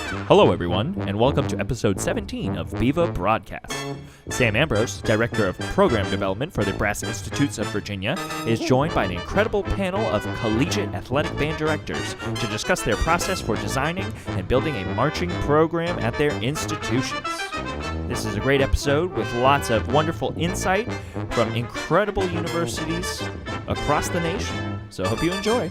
Hello, everyone, and welcome to episode 17 of Viva Broadcast. Sam Ambrose, Director of Program Development for the Brass Institutes of Virginia, is joined by an incredible panel of collegiate athletic band directors to discuss their process for designing and building a marching program at their institutions. This is a great episode with lots of wonderful insight from incredible universities across the nation. So I hope you enjoy.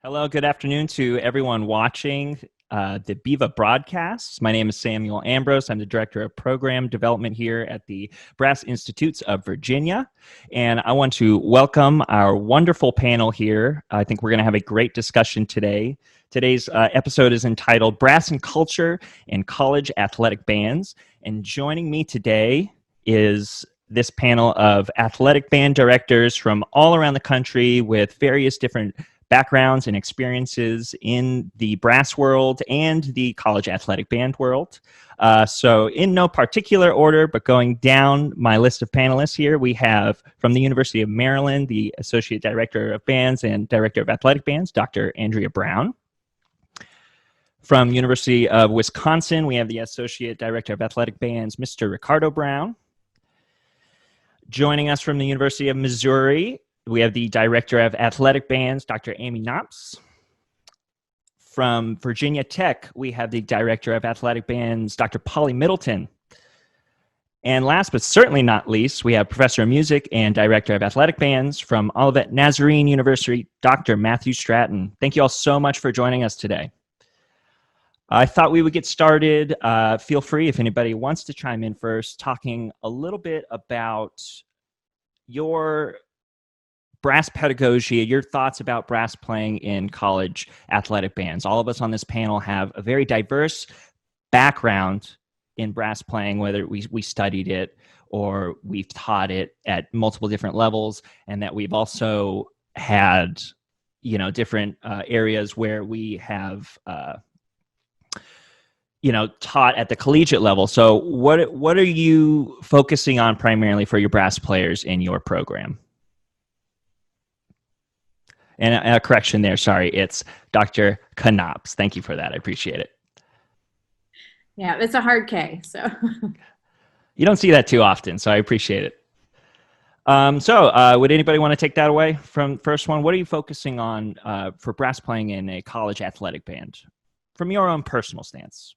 Hello, good afternoon to everyone watching the Viva broadcasts. My name is Samuel Ambrose. I'm the Director of Program Development here at the Brass Institutes of Virginia. And I want to welcome our wonderful panel here. I think we're going to have a great discussion today. Today's episode is entitled Brass and Culture in College Athletic Bands. And joining me today is this panel of athletic band directors from all around the country with various different backgrounds and experiences in the brass world and the college athletic band world. So in no particular order, but going down my list of panelists here, we have from the University of Maryland, the Associate Director of Bands and Director of Athletic Bands, Dr. Andrea Brown. From University of Wisconsin, we have the Associate Director of Athletic Bands, Mr. Ricardo Brown. Joining us from the University of Missouri, we have the Director of Athletic Bands, Dr. Amy Knopps. From Virginia Tech, we have the Director of Athletic Bands, Dr. Polly Middleton. And last but certainly not least, we have Professor of Music and Director of Athletic Bands from Olivet Nazarene University, Dr. Matthew Stratton. Thank you all so much for joining us today. I thought we would get started. Feel free if anybody wants to chime in first, talking a little bit about your brass pedagogy, your thoughts about brass playing in college athletic bands. All of us on this panel have a very diverse background in brass playing, whether we studied it or we've taught it at multiple different levels, and that we've also had, different areas where we have, taught at the collegiate level. So what are you focusing on primarily for your brass players in your program? And a correction there, sorry, it's Dr. Knopps. Thank you for that. I appreciate it. Yeah, it's a hard K, so. You don't see that too often, so I appreciate it. Would anybody want to take that away from first one? What are you focusing on for brass playing in a college athletic band from your own personal stance?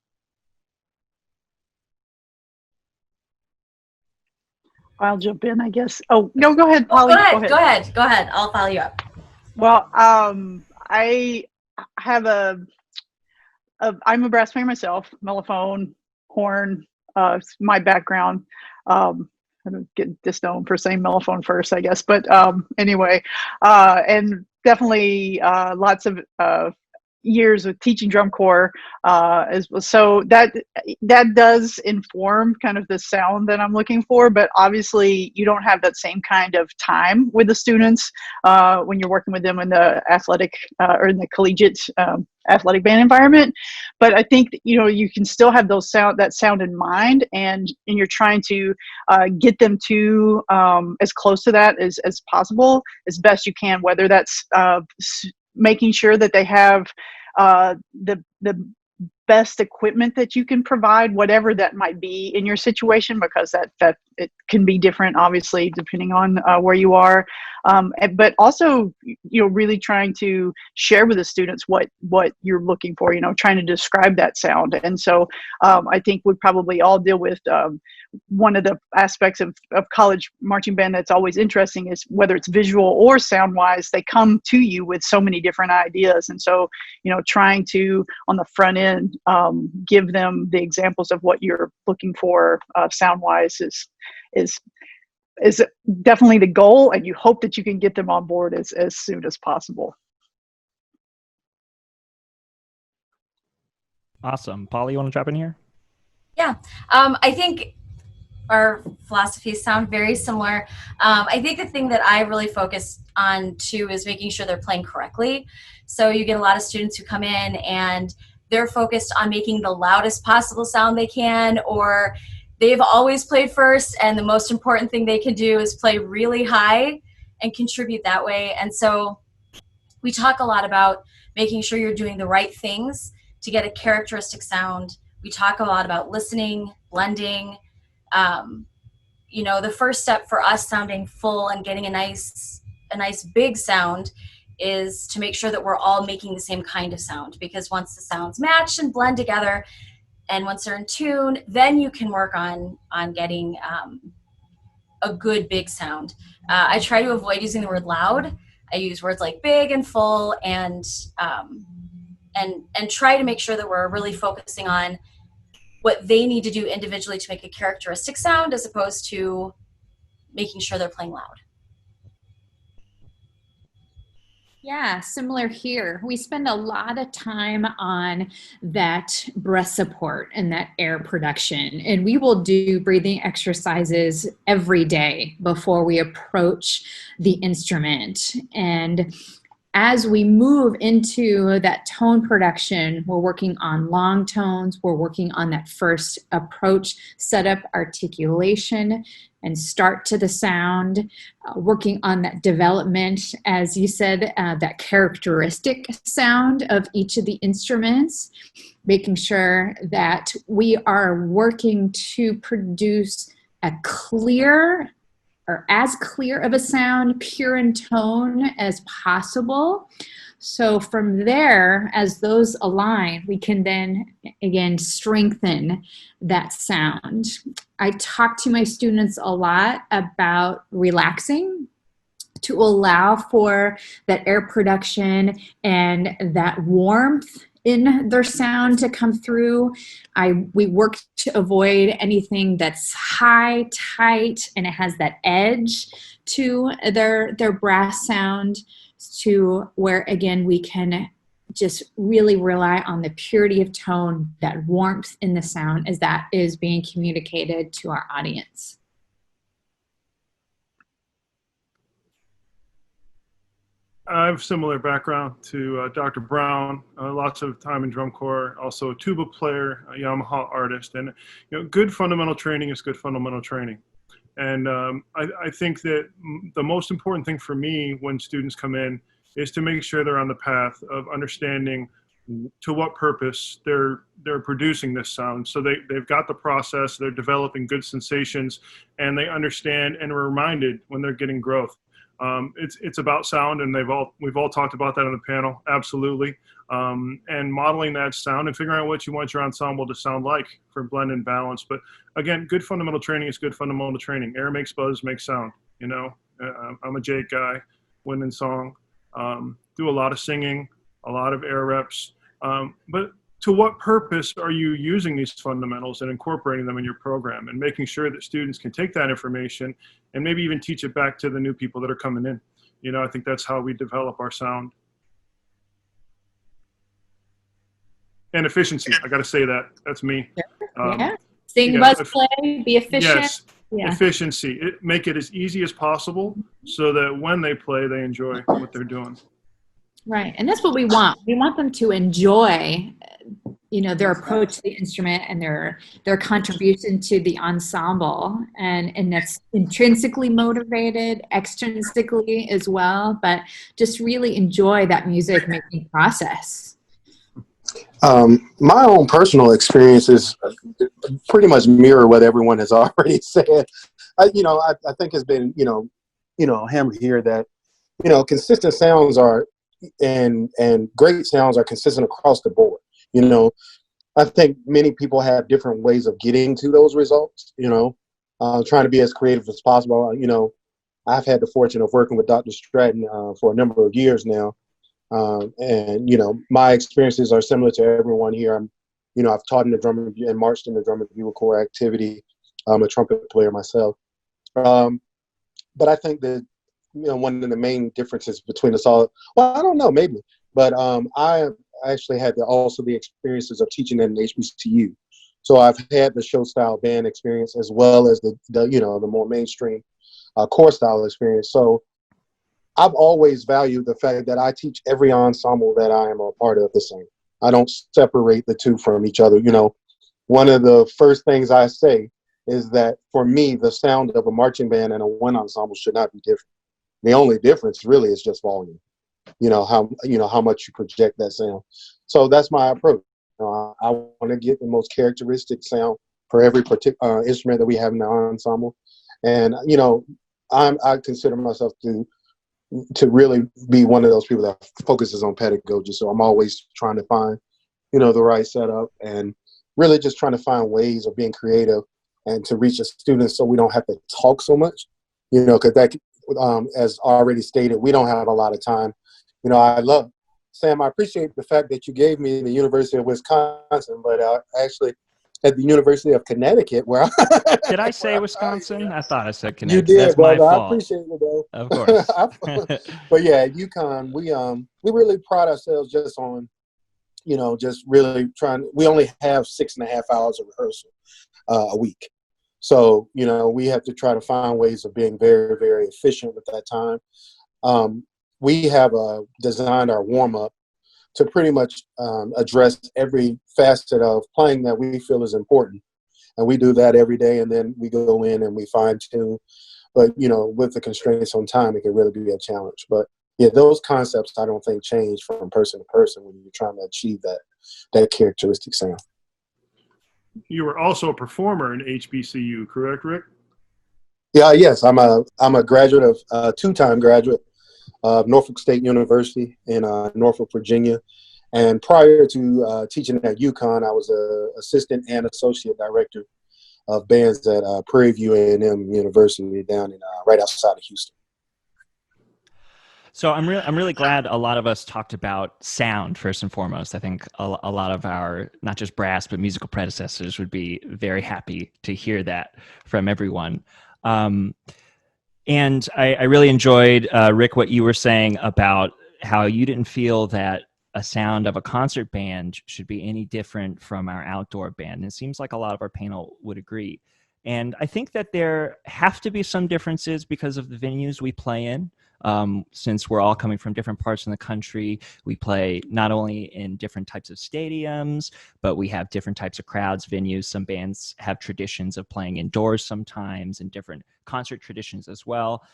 I'll jump in, I guess. Oh, no, go ahead, Polly. Go ahead. I'll follow you up. Well, I have I'm a brass player myself, mellophone, horn, it's my background. I don't get disowned for saying mellophone first, I guess. But anyway, and definitely lots of years of teaching drum corps so that does inform kind of the sound that I'm looking for, but obviously you don't have that same kind of time with the students when you're working with them in the athletic or in the collegiate athletic band environment. But I think you can still have that sound in mind, and you're trying to get them to as close to that as possible as best you can, whether that's making sure that they have the best equipment that you can provide, whatever that might be in your situation, because that it can be different, obviously, depending on where you are. But also, really trying to share with the students what you're looking for, trying to describe that sound. And so I think we probably all deal with one of the aspects of college marching band that's always interesting is whether it's visual or sound wise, they come to you with so many different ideas. And so, trying to, on the front end, give them the examples of what you're looking for sound wise is definitely the goal, and you hope that you can get them on board as soon as possible. Awesome. Polly, you want to drop in here? Yeah, I think our philosophies sound very similar. I think the thing that I really focus on too is making sure they're playing correctly. So you get a lot of students who come in and they're focused on making the loudest possible sound they can, or they've always played first, and the most important thing they can do is play really high and contribute that way. And so We talk a lot about making sure you're doing the right things to get a characteristic sound. We talk a lot about listening, blending. The first step for us sounding full and getting a nice big sound is to make sure that we're all making the same kind of sound, because once the sounds match and blend together, and once they're in tune, then you can work on getting a good big sound. I try to avoid using the word loud. I use words like big and full, and try to make sure that we're really focusing on what they need to do individually to make a characteristic sound, as opposed to making sure they're playing loud. Yeah, similar here. We spend a lot of time on that breath support and that air production. And we will do breathing exercises every day before we approach the instrument. And as we move into that tone production, we're working on long tones. We're working on that first approach, setup, articulation, and start to the sound, working on that development, as you said, that characteristic sound of each of the instruments, making sure that we are working to produce a clear or as clear of a sound, pure in tone as possible. So from there, as those align, we can then, again, strengthen that sound. I talk to my students a lot about relaxing to allow for that air production and that warmth in their sound to come through. We work to avoid anything that's high, tight, and it has that edge to their brass sound, to where, again, we can just really rely on the purity of tone, that warmth in the sound as that is being communicated to our audience. I have similar background to Dr. Brown, lots of time in drum corps, also a tuba player, a Yamaha artist, and good fundamental training is good fundamental training. And I think that the most important thing for me when students come in is to make sure they're on the path of understanding to what purpose they're producing this sound. So they've got the process, they're developing good sensations, and they understand and are reminded when they're getting growth. It's about sound, and we've all talked about that on the panel, absolutely. And modeling that sound and figuring out what you want your ensemble to sound like for blend and balance. But again, good fundamental training is good fundamental training. Air makes buzz, makes sound. I'm a Jake guy, wind and song. Do a lot of singing, a lot of air reps. But to what purpose are you using these fundamentals and incorporating them in your program, and making sure that students can take that information and maybe even teach it back to the new people that are coming in? I think that's how we develop our sound. And efficiency, I got to say that. That's me. Yeah. Sing, buzz, play, be efficient. Yes, yeah. Efficiency. Make it as easy as possible so that when they play, they enjoy what they're doing. Right, and that's what we want. We want them to enjoy, their approach to the instrument and their contribution to the ensemble, and that's intrinsically motivated, extrinsically as well. But just really enjoy that music making process. My own personal experiences pretty much mirror what everyone has already said. I think it's been hammered here that consistent sounds are. And great sounds are consistent across the board. I think many people have different ways of getting to those results, trying to be as creative as possible. I've had the fortune of working with Dr. Stratton for a number of years now. And my experiences are similar to everyone here. I've taught in the drum review and marched in the drum review corps activity. I'm a trumpet player myself. But I think that one of the main differences between us all, well, I don't know, maybe, but I actually had the experiences of teaching at an HBCU. So I've had the show style band experience as well as the more mainstream core style experience. So I've always valued the fact that I teach every ensemble that I am a part of the same. I don't separate the two from each other. One of the first things I say is that for me, the sound of a marching band and a wind ensemble should not be different. The only difference really is just volume. how much you project that sound. So that's my approach. I want to get the most characteristic sound for every particular instrument that we have in the ensemble. And, I consider myself to really be one of those people that focuses on pedagogy. So I'm always trying to find, the right setup, and really just trying to find ways of being creative and to reach the students so we don't have to talk so much, because that, as already stated, we don't have a lot of time. Sam, I appreciate the fact that you gave me the University of Wisconsin, but actually at the University of Connecticut, where Did I say Wisconsin? I thought I said you Connecticut. did, That's brother. my I fault. appreciate it, though. Of course. But yeah, at UConn, we really pride ourselves just on, just really trying. We only have 6.5 hours of rehearsal a week, so we have to try to find ways of being very, very efficient with that time. We have designed our warm up to pretty much address every facet of playing that we feel is important. And we do that every day, and then we go in and we fine tune. But, with the constraints on time, it can really be a challenge. But yeah, those concepts I don't think change from person to person when you're trying to achieve that characteristic sound. You were also a performer in HBCU, correct, Rick? Yeah, yes. I'm a graduate of two-time graduate of Norfolk State University in Norfolk, Virginia. And prior to teaching at UConn, I was an assistant and associate director of bands at Prairie View A&M University down in right outside of Houston. So I'm really glad a lot of us talked about sound first and foremost. I think a lot of our, not just brass, but musical predecessors would be very happy to hear that from everyone. And I really enjoyed, Rick, what you were saying about how you didn't feel that a sound of a concert band should be any different from our outdoor band. And it seems like a lot of our panel would agree. And I think that there have to be some differences because of the venues we play in. Since we're all coming from different parts of the country, we play not only in different types of stadiums, but we have different types of crowds, venues. Some bands have traditions of playing indoors sometimes, and different concert traditions as well.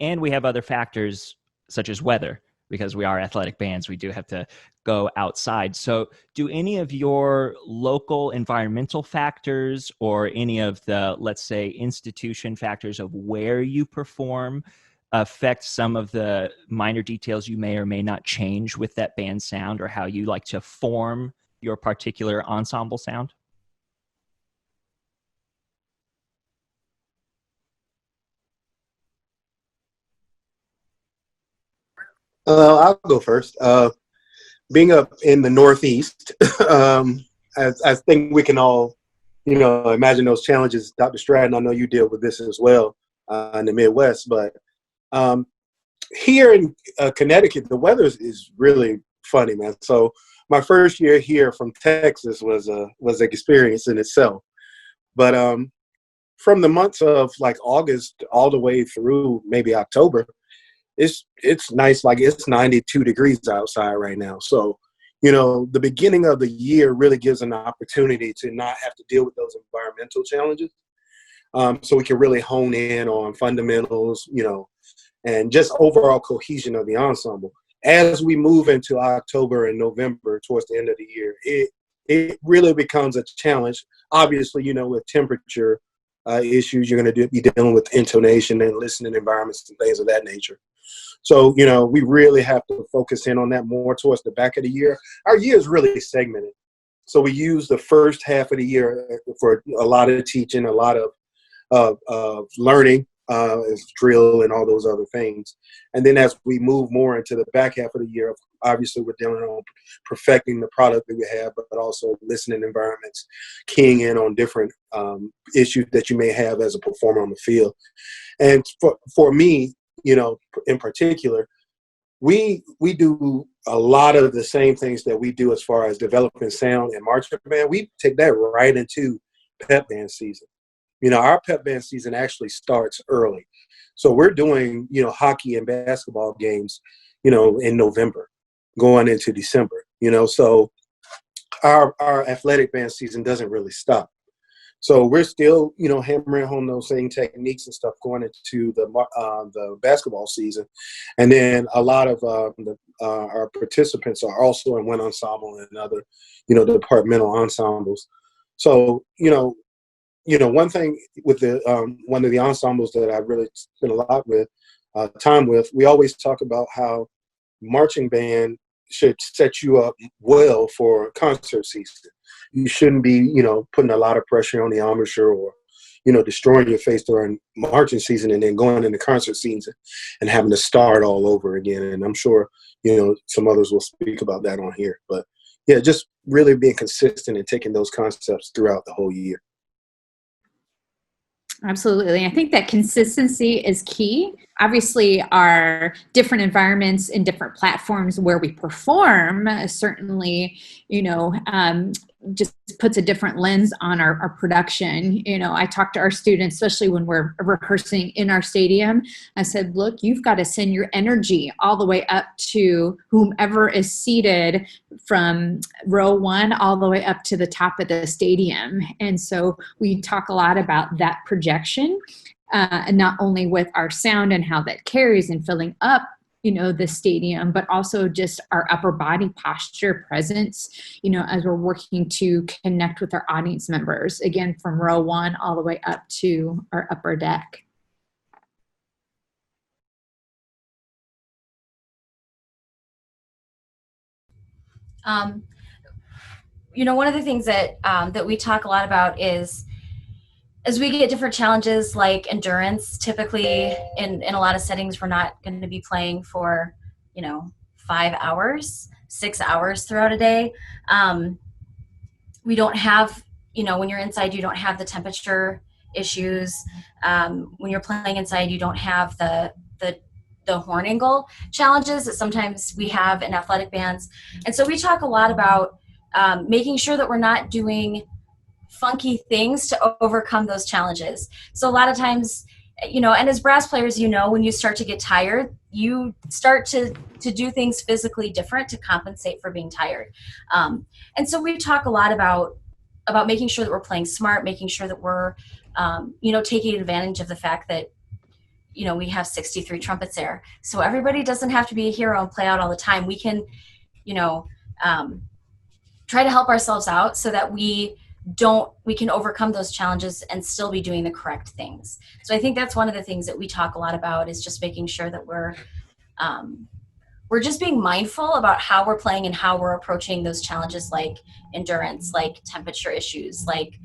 And we have other factors such as weather. Because we are athletic bands, we do have to go outside. So do any of your local environmental factors or any of the, let's say, institution factors of where you perform affect some of the minor details you may or may not change with that band sound, or how you like to form your particular ensemble sound? I'll go first. Being up in the Northeast, I think we can all, imagine those challenges. Dr. Stratton, I know you deal with this as well in the Midwest, but here in Connecticut, the weather is really funny, man. So my first year here from Texas was an experience in itself. But from the months of like August all the way through maybe October, it's nice. Like it's 92 degrees outside right now. So, the beginning of the year really gives an opportunity to not have to deal with those environmental challenges. So we can really hone in on fundamentals, and just overall cohesion of the ensemble. As we move into October and November towards the end of the year, it really becomes a challenge. Obviously, with temperature issues, you're going to be dealing with intonation and listening environments and things of that nature. So, we really have to focus in on that more towards the back of the year. Our year is really segmented. So we use the first half of the year for a lot of teaching, a lot of learning, drill and all those other things. And then as we move more into the back half of the year, obviously we're dealing on perfecting the product that we have, but also listening environments, keying in on different issues that you may have as a performer on the field. And for me, in particular, we do a lot of the same things that we do as far as developing sound and marching band. We take that right into pep band season. Our pep band season actually starts early. So we're doing, hockey and basketball games, in November going into December, so our athletic band season doesn't really stop. So we're still, hammering home those same techniques and stuff going into the basketball season. And then a lot of our participants are also in one ensemble and other, departmental ensembles. So, one thing with one of the ensembles that I really spent a lot with time with, we always talk about how marching band should set you up well for concert season. You shouldn't be, putting a lot of pressure on the embouchure or, destroying your face during marching season and then going into concert season and having to start all over again. And I'm sure, some others will speak about that on here. But yeah, just really being consistent and taking those concepts throughout the whole year. Absolutely. I think that consistency is key. Obviously, our different environments and different platforms where we perform certainly, just puts a different lens on our production. I talk to our students, especially when we're rehearsing in our stadium. I said, look, you've got to send your energy all the way up to whomever is seated from row 1 all the way up to the top of the stadium. And so we talk a lot about that projection, and not only with our sound and how that carries and filling up the stadium, but also just our upper body posture presence, as we're working to connect with our audience members, again, from row 1 all the way up to our upper deck. One of the things that that we talk a lot about is as we get different challenges like endurance. Typically in a lot of settings, we're not going to be playing for 5 hours, 6 hours throughout a day. We don't have, when you're inside, you don't have the temperature issues. When you're playing inside, you don't have the horn angle challenges that sometimes we have in athletic bands. And so we talk a lot about making sure that we're not doing funky things to overcome those challenges. So a lot of times, and as brass players, when you start to get tired, you start to do things physically different to compensate for being tired. And so we talk a lot about making sure that we're playing smart, making sure that we're, taking advantage of the fact that, we have 63 trumpets there. So everybody doesn't have to be a hero and play out all the time. We can, try to help ourselves out so that we can overcome those challenges and still be doing the correct things. So I think that's one of the things that we talk a lot about, is just making sure that we're just being mindful about how we're playing and how we're approaching those challenges, like endurance, like temperature issues, like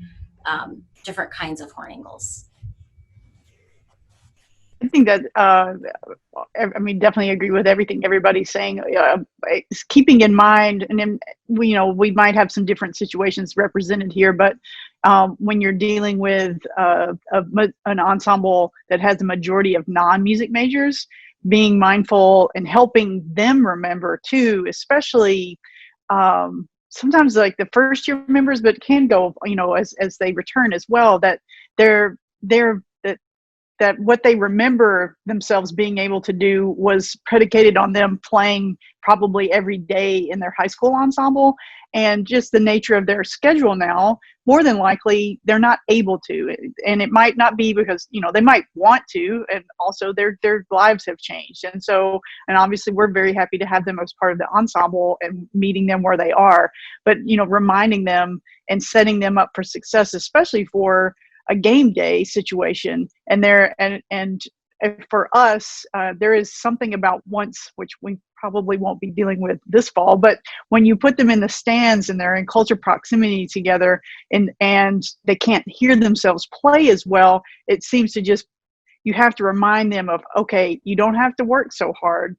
different kinds of horn angles. I think that, definitely agree with everything everybody's saying. It's keeping in mind, and then, we might have some different situations represented here, but when you're dealing with an ensemble that has a majority of non-music majors, being mindful and helping them remember too, especially sometimes like the first year members, but can go, as they return as well, that that what they remember themselves being able to do was predicated on them playing probably every day in their high school ensemble, and just the nature of their schedule now, more than likely they're not able to. And it might not be because, they might want to, and also their lives have changed. And so, and obviously we're very happy to have them as part of the ensemble and meeting them where they are, but, reminding them and setting them up for success, especially for a game day situation. And for us, there is something about once, which we probably won't be dealing with this fall, but when you put them in the stands and they're in closer proximity together, and they can't hear themselves play as well, it seems to just, you have to remind them of, okay, you don't have to work so hard,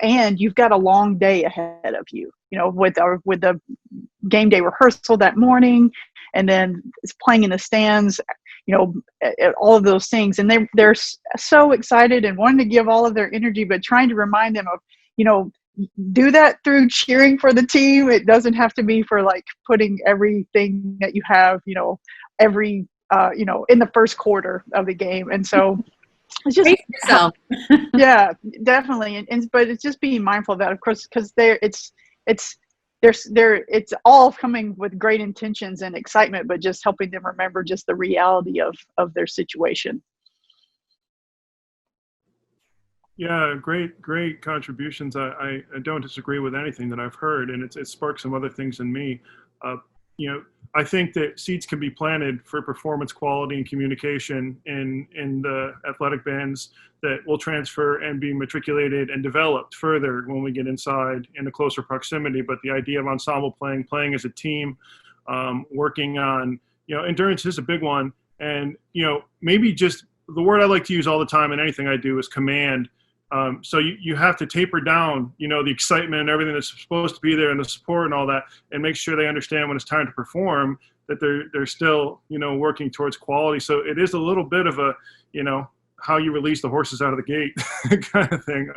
and you've got a long day ahead of you, with the game day rehearsal that morning, and then it's playing in the stands, all of those things. And they're so excited and wanting to give all of their energy, but trying to remind them of, do that through cheering for the team. It doesn't have to be for like putting everything that you have, every, in the first quarter of the game. And so it's just, yourself. Yeah, definitely. But it's just being mindful of that, of course, because it's it's all coming with great intentions and excitement, but just helping them remember just the reality of their situation. Yeah, great contributions. I don't disagree with anything that I've heard, and it sparked some other things in me. I think that seeds can be planted for performance, quality, and communication in the athletic bands that will transfer and be matriculated and developed further when we get inside in a closer proximity. But the idea of ensemble playing as a team, working on, endurance is a big one. And, maybe just the word I like to use all the time in anything I do is command. So you have to taper down, the excitement and everything that's supposed to be there and the support and all that, and make sure they understand when it's time to perform that they're still, working towards quality. So it is a little bit of a, how you release the horses out of the gate kind of thing.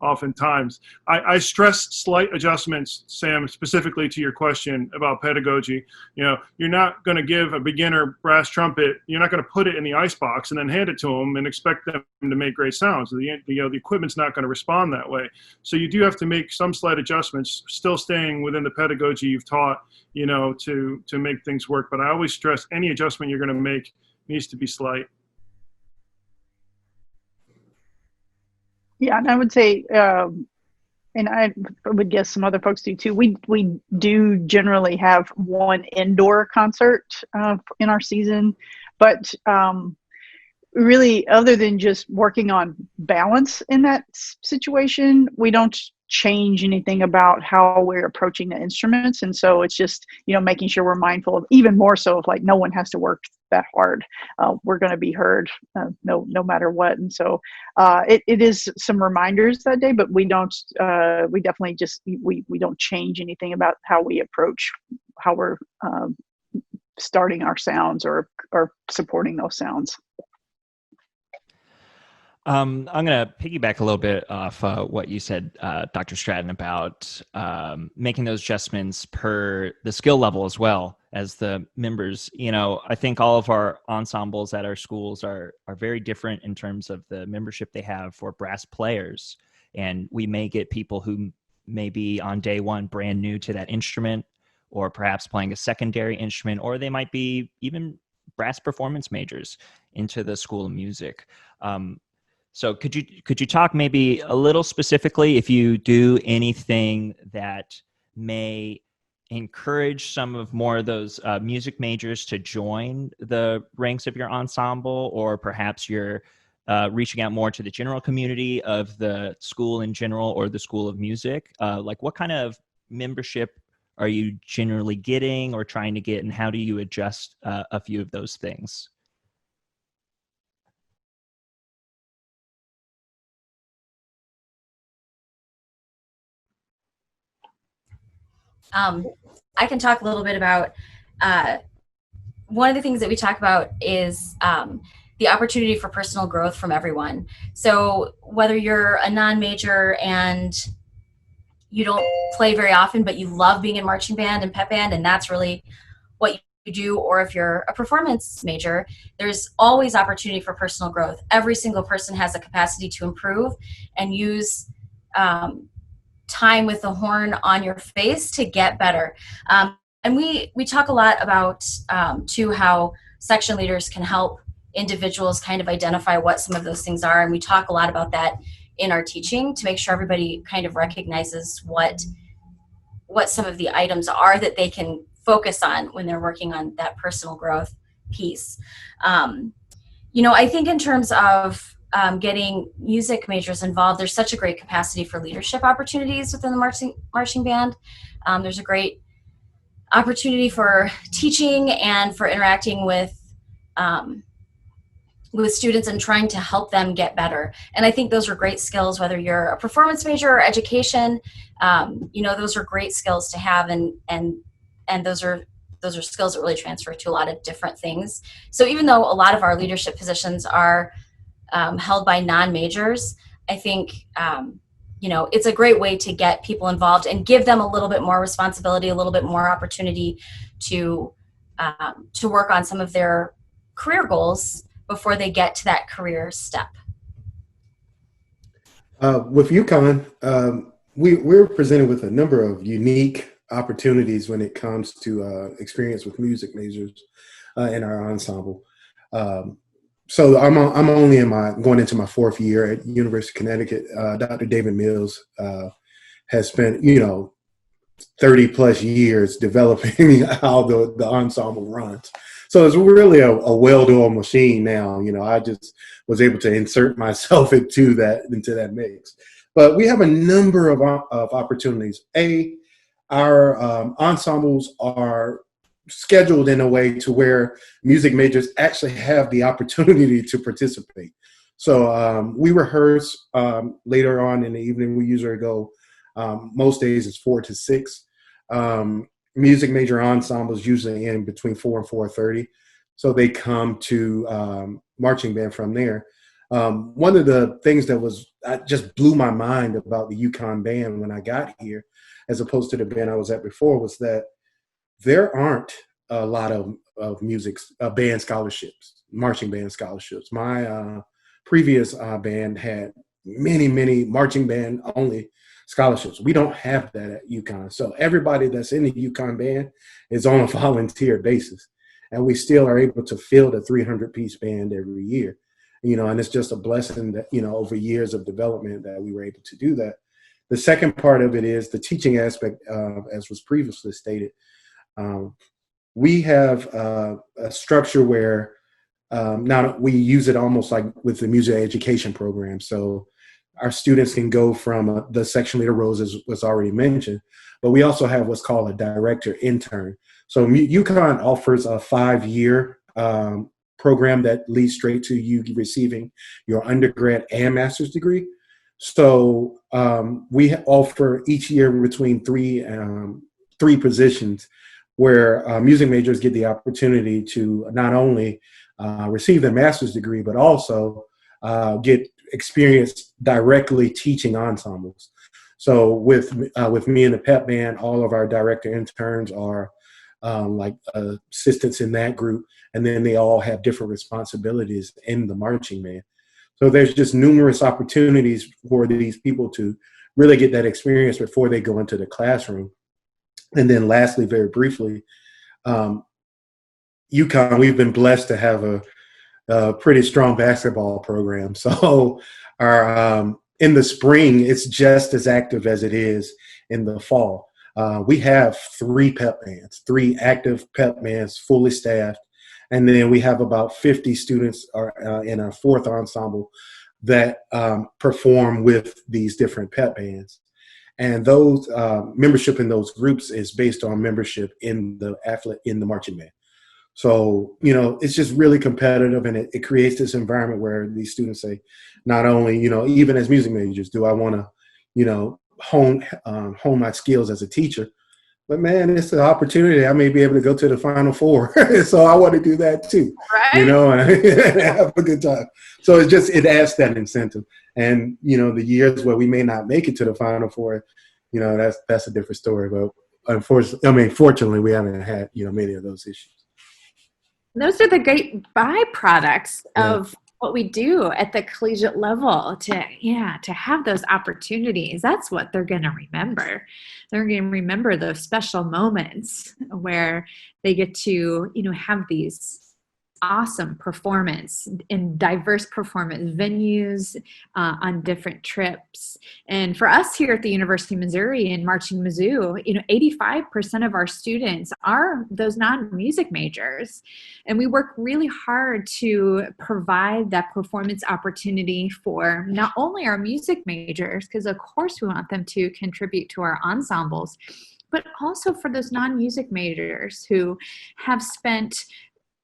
Oftentimes, I stress slight adjustments, Sam, specifically to your question about pedagogy. You're not going to give a beginner brass trumpet. You're not going to put it in the icebox and then hand it to them and expect them to make great sounds. The equipment's not going to respond that way. So you do have to make some slight adjustments, still staying within the pedagogy you've taught, to make things work. But I always stress any adjustment you're going to make needs to be slight. Yeah, and I would say, and I would guess some other folks do too. We do generally have one indoor concert in our season, but really, other than just working on balance in that situation, we don't change anything about how we're approaching the instruments. And so it's just, making sure we're mindful of, even more so, if like no one has to work that hard. We're going to be heard no matter what. And so it is some reminders that day, but we definitely just, we don't change anything about how we approach, how we're starting our sounds or supporting those sounds. I'm going to piggyback a little bit off what you said, Dr. Stratton, about making those adjustments per the skill level as well as the members. I think all of our ensembles at our schools are very different in terms of the membership they have for brass players. And we may get people who may be on day one brand new to that instrument, or perhaps playing a secondary instrument, or they might be even brass performance majors into the School of Music. So could you talk maybe a little specifically, if you do anything that may encourage some of more of those music majors to join the ranks of your ensemble, or perhaps you're reaching out more to the general community of the school in general or the School of Music? Like, what kind of membership are you generally getting or trying to get, and how do you adjust a few of those things? I can talk a little bit about one of the things that we talk about is the opportunity for personal growth from everyone. So whether you're a non-major and you don't play very often, but you love being in marching band and pep band, and that's really what you do, or if you're a performance major, there's always opportunity for personal growth. Every single person has a capacity to improve and use time with the horn on your face to get better. And we talk a lot about too, how section leaders can help individuals kind of identify what some of those things are. And we talk a lot about that in our teaching to make sure everybody kind of recognizes what some of the items are that they can focus on when they're working on that personal growth piece. I think in terms of getting music majors involved, there's such a great capacity for leadership opportunities within the marching band. There's a great opportunity for teaching and for interacting with students and trying to help them get better. And I think those are great skills, whether you're a performance major or education. Those are great skills to have, and those are skills that really transfer to a lot of different things. So even though a lot of our leadership positions are held by non-majors, I think it's a great way to get people involved and give them a little bit more responsibility, a little bit more opportunity to work on some of their career goals before they get to that career step. With UConn, we're presented with a number of unique opportunities when it comes to experience with music majors in our ensemble. So I'm only going into my fourth year at University of Connecticut. Dr. David Mills has spent 30 plus years developing how the ensemble runs. So it's really a well-oiled machine now. I just was able to insert myself into that mix. But we have a number of opportunities. Our ensembles are scheduled in a way to where music majors actually have the opportunity to participate. So we rehearse later on in the evening. We usually go, most days it's 4 to 6. Music major ensembles usually in between 4 and 4:30. So they come to marching band from there. One of the things that just blew my mind about the UConn band when I got here, as opposed to the band I was at before, was that there aren't a lot of band scholarships, marching band scholarships. My previous band had many marching band only scholarships. We don't have that at UConn. So everybody that's in the UConn band is on a volunteer basis. And we still are able to field a 300-piece band every year. And it's just a blessing that, over years of development that we were able to do that. The second part of it is the teaching aspect, as was previously stated. We have a structure where now we use it almost like with the music education program. So our students can go from the section leader roles, as was already mentioned, but we also have what's called a director intern. So UConn offers a 5-year program that leads straight to you receiving your undergrad and master's degree. So we offer each year between three positions where music majors get the opportunity to not only receive their master's degree, but also get experience directly teaching ensembles. So with me and the pep band, all of our director interns are like assistants in that group, and then they all have different responsibilities in the marching band. So there's just numerous opportunities for these people to really get that experience before they go into the classroom. And then lastly, very briefly, UConn, we've been blessed to have a pretty strong basketball program. So our in the spring, it's just as active as it is in the fall. We have 3 pep bands, 3 active pep bands, fully staffed. And then we have about 50 students in our 4th ensemble that perform with these different pep bands. And those membership in those groups is based on membership in the marching band. So, it's just really competitive, and it creates this environment where these students say, not only, even as music majors, do I want to, hone my skills as a teacher, but man, it's an opportunity. I may be able to go to the Final Four. So I want to do that too, Right. And have a good time. So it adds that incentive. And, the years where we may not make it to the Final Four, that's a different story. But fortunately, we haven't had, many of those issues. Those are the great byproducts of what we do at the collegiate level to have those opportunities. That's what they're going to remember. They're going to remember those special moments where they get to, have these awesome performance in diverse performance venues on different trips. And for us here at the University of Missouri in Marching Mizzou, 85% of our students are those non-music majors. And we work really hard to provide that performance opportunity for not only our music majors, because of course we want them to contribute to our ensembles, but also for those non-music majors who have spent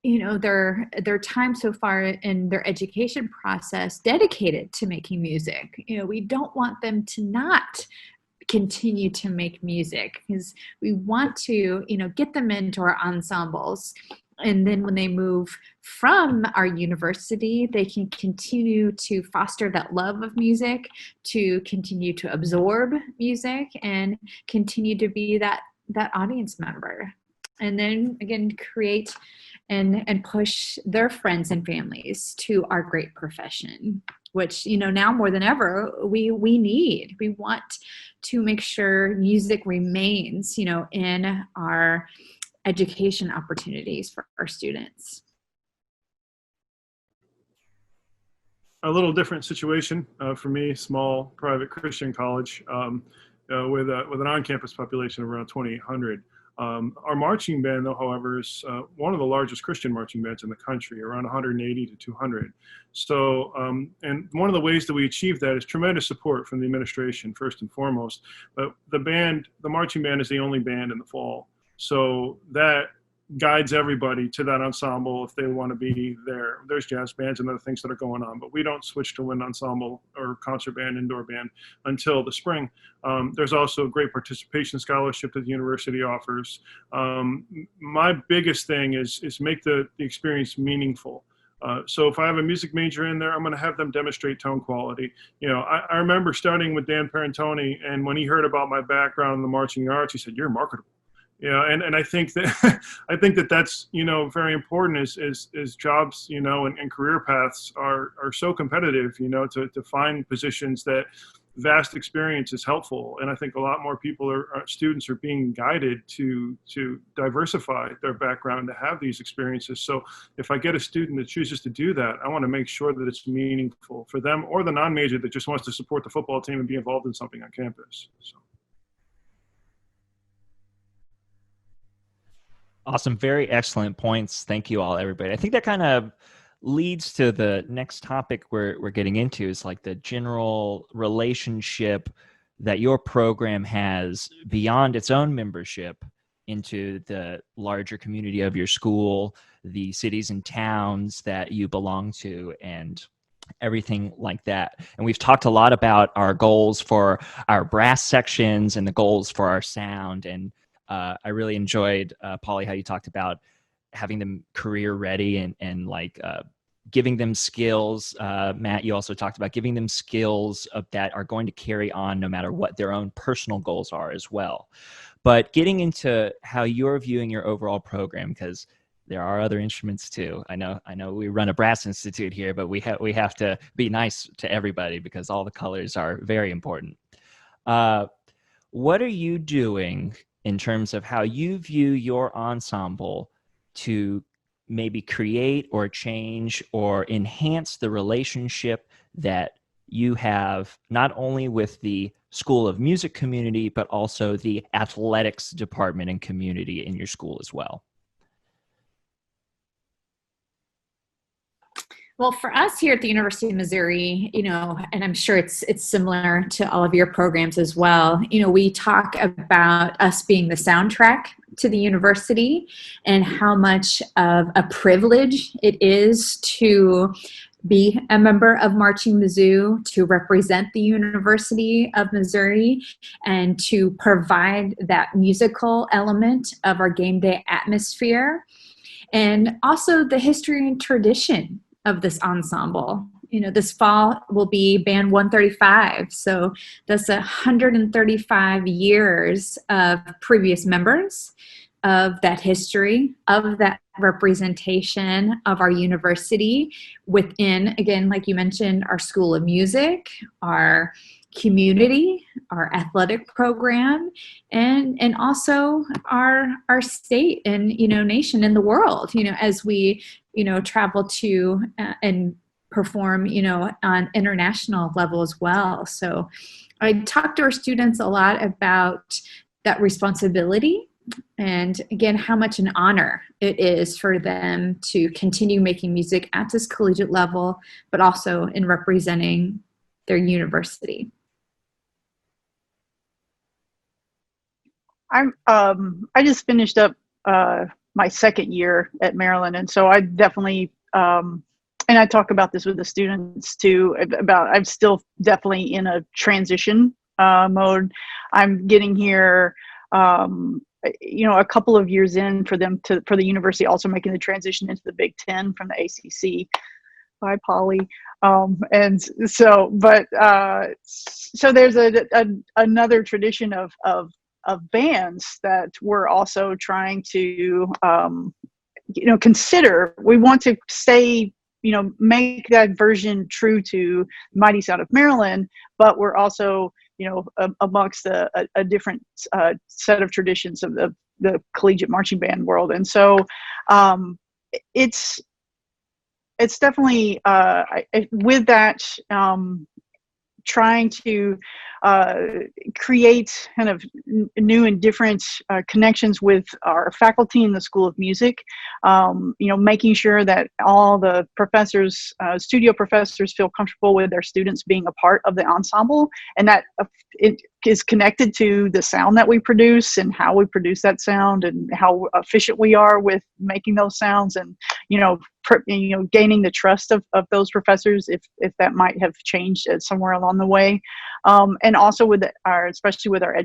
their time so far in their education process dedicated to making music. We don't want them to not continue to make music, because we want to, get them into our ensembles. And then when they move from our university, they can continue to foster that love of music, to continue to absorb music, and continue to be that audience member. And then again, create and push their friends and families to our great profession. which, now more than ever, we need. We want to make sure music remains, in our education opportunities for our students. A little different situation for me, small private Christian college with an on-campus population of around 2,800. Our marching band, though, however, is one of the largest Christian marching bands in the country, around 180 to 200. So, and one of the ways that we achieve that is tremendous support from the administration, first and foremost. But the marching band is the only band in the fall. So that guides everybody to that ensemble if they want to be there. There's jazz bands and other things that are going on, but we don't switch to wind ensemble or concert band, indoor band until the spring. There's also a great participation scholarship that the university offers. My biggest thing is make the experience meaningful. So if I have a music major in there, I'm going to have them demonstrate tone quality. I remember starting with Dan Parentoni, and when he heard about my background in the marching arts, he said, "You're marketable." And I think that that's very important as jobs and career paths are so competitive to find positions that vast experience is helpful. And I think a lot more students are being guided to diversify their background to have these experiences. So if I get a student that chooses to do that, I want to make sure that it's meaningful for them or the non-major that just wants to support the football team and be involved in something on campus. So. Awesome. Very excellent points. Thank you all, everybody. I think that kind of leads to the next topic we're getting into, is like the general relationship that your program has beyond its own membership into the larger community of your school, the cities and towns that you belong to, and everything like that. And we've talked a lot about our goals for our brass sections and the goals for our sound. And I really enjoyed, Polly, how you talked about having them career ready and giving them skills. Matt, you also talked about giving them skills that are going to carry on no matter what their own personal goals are as well. But getting into how you're viewing your overall program, because there are other instruments too. I know we run a brass institute here, but we have to be nice to everybody because all the colors are very important. What are you doing in terms of how you view your ensemble to maybe create or change or enhance the relationship that you have not only with the School of Music community, but also the athletics department and community in your school as well? Well, for us here at the University of Missouri, and I'm sure it's similar to all of your programs as well, we talk about us being the soundtrack to the university and how much of a privilege it is to be a member of Marching Mizzou, to represent the University of Missouri, and to provide that musical element of our game day atmosphere, and also the history and tradition of this ensemble. This fall will be Band 135. So that's 135 years of previous members, of that history, of that representation of our university within, again, like you mentioned, our School of Music, our community, our athletic program, and also our state and nation and the world, as we travel to and perform on international level as well. So I talk to our students a lot about that responsibility, and again, how much an honor it is for them to continue making music at this collegiate level, but also in representing their university. I just finished up my second year at Maryland, and so I definitely and I talk about this with the students too, about I'm still definitely in a transition mode. I'm getting here a couple of years in for the university also making the transition into the Big Ten from the ACC. Bye, Polly. And so, but so there's another tradition of bands that we're also trying to consider. We want to stay make that version true to Mighty Sound of Maryland, but we're also, amongst a different set of traditions of the collegiate marching band world. And so it's definitely with that, trying to create kind of new and different connections with our faculty in the School of Music, making sure that all the professors, studio professors, feel comfortable with their students being a part of the ensemble, and that it is connected to the sound that we produce and how we produce that sound and how efficient we are with making those sounds, and gaining the trust of those professors if that might have changed somewhere along the way, and also with especially with our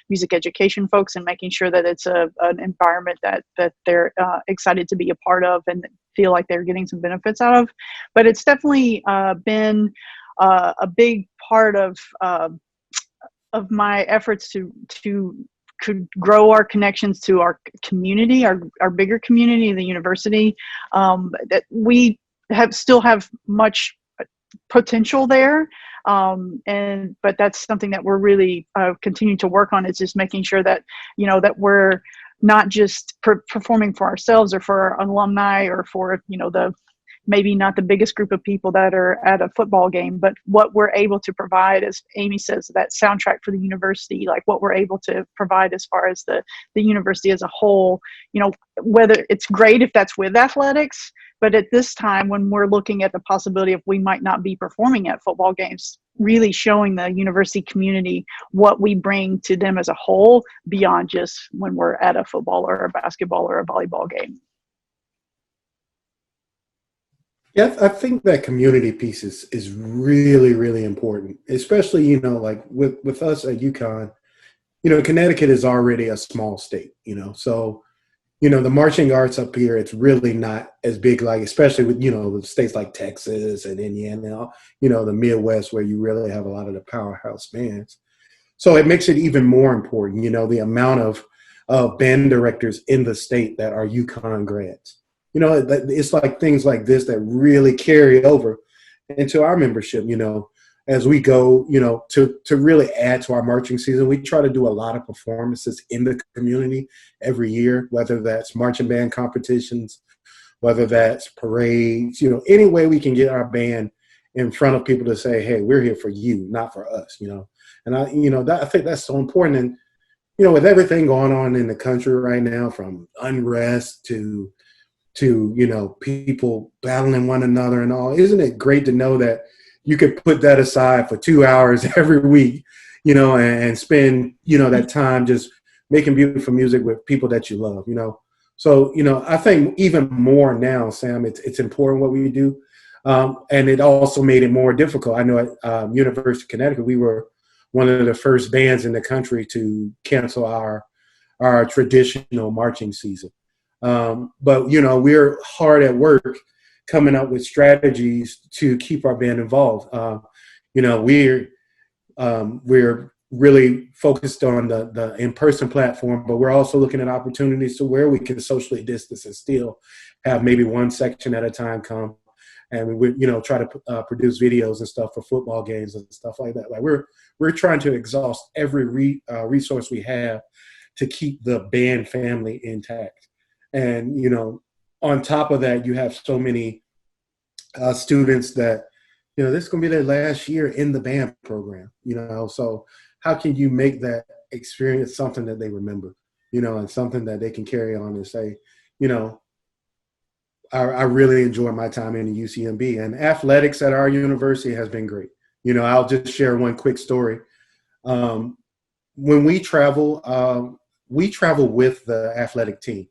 music education folks, and making sure that it's an environment that they're excited to be a part of and feel like they're getting some benefits out of. But it's definitely been a big part of my efforts to grow our connections to our community, our bigger community, the university, that we still have much potential there. But that's something that we're really continuing to work on, is just making sure that, that we're not just performing for ourselves or for our alumni or for, maybe not the biggest group of people that are at a football game, but what we're able to provide, as Amy says, that soundtrack for the university, like what we're able to provide as far as the university as a whole, whether it's great if that's with athletics, but at this time when we're looking at the possibility of we might not be performing at football games, really showing the university community what we bring to them as a whole beyond just when we're at a football or a basketball or a volleyball game. Yeah, I think that community piece is really, really important, especially, like with us at UConn, Connecticut is already a small state, so, the marching arts up here, it's really not as big, like, especially with, the states like Texas and Indiana, the Midwest, where you really have a lot of the powerhouse bands. So it makes it even more important, the amount of band directors in the state that are UConn grads. It's like things like this that really carry over into our membership, as we go, to really add to our marching season. We try to do a lot of performances in the community every year, whether that's marching band competitions, whether that's parades, any way we can get our band in front of people to say, hey, we're here for you, not for us, And I think that's so important. And, with everything going on in the country right now, from unrest to people battling one another and all, isn't it great to know that you could put that aside for 2 hours every week, and spend, that time just making beautiful music with people that you love, So, I think even more now, Sam, it's important what we do. And it also made it more difficult. I know at University of Connecticut, we were one of the first bands in the country to cancel our traditional marching season. But, we're hard at work coming up with strategies to keep our band involved. We're really focused on the in-person platform, but we're also looking at opportunities to where we can socially distance and still have maybe one section at a time come. And we, try to produce videos and stuff for football games and stuff like that. Like we're trying to exhaust every resource we have to keep the band family intact. And, on top of that, you have so many students that, this is going to be their last year in the band program, so how can you make that experience something that they remember, and something that they can carry on and say, I really enjoy my time in the UCMB, and athletics at our university has been great. I'll just share one quick story. When we travel with the athletic team.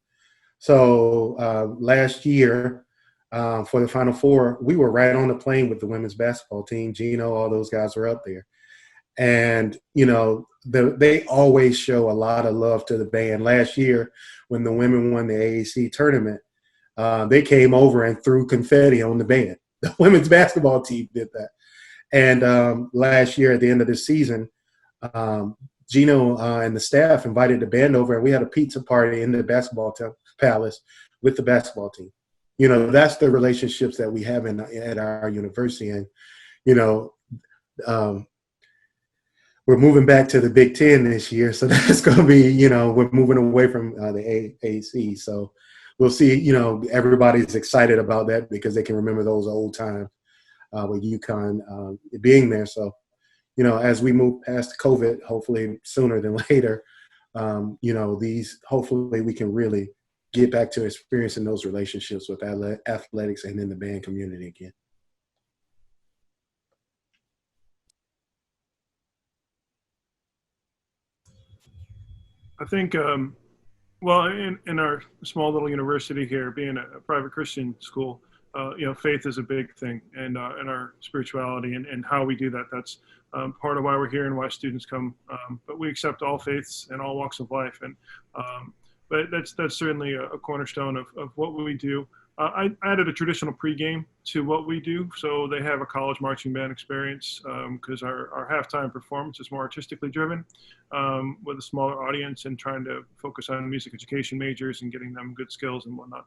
So last year for the Final Four, we were right on the plane with the women's basketball team. Gino, all those guys were up there. And, they always show a lot of love to the band. Last year, when the women won the AAC tournament, they came over and threw confetti on the band. The women's basketball team did that. And last year at the end of the season, Gino and the staff invited the band over, and we had a pizza party in the basketball palace with the basketball team. That's the relationships that we have at our university. And, you know, we're moving back to the Big Ten this year. So that's going to be, we're moving away from the AAC. So we'll see, everybody's excited about that because they can remember those old times with UConn being there. So, as we move past COVID, hopefully sooner than later, hopefully we can really get back to experiencing those relationships with athletics and in the band community again. I think, well, in our small little university here, being a private Christian school, faith is a big thing, and our spirituality and how we do that. That's part of why we're here and why students come. But we accept all faiths and all walks of life, and but that's certainly a cornerstone of what we do. I added a traditional pregame to what we do, so they have a college marching band experience because our halftime performance is more artistically driven with a smaller audience and trying to focus on music education majors and getting them good skills and whatnot.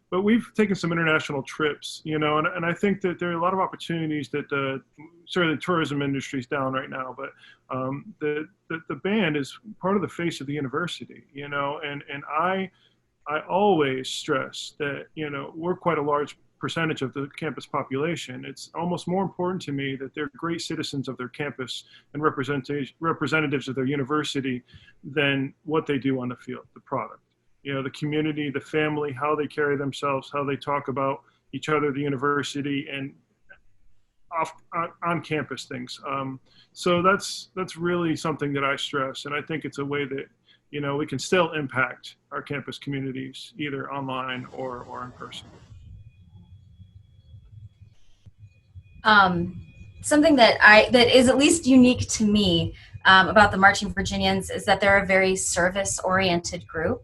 But we've taken some international trips, and I think that there are a lot of opportunities that certainly the tourism industry is down right now, but the band is part of the face of the university, and I always stress that, we're quite a large percentage of the campus population. It's almost more important to me that they're great citizens of their campus and representatives of their university than what they do on the field, the product. The community, the family, how they carry themselves, how they talk about each other, the university, and on campus things. So that's really something that I stress, and I think it's a way that we can still impact our campus communities either online or in person. Something that is at least unique to me about the Marching Virginians is that they're a very service-oriented group.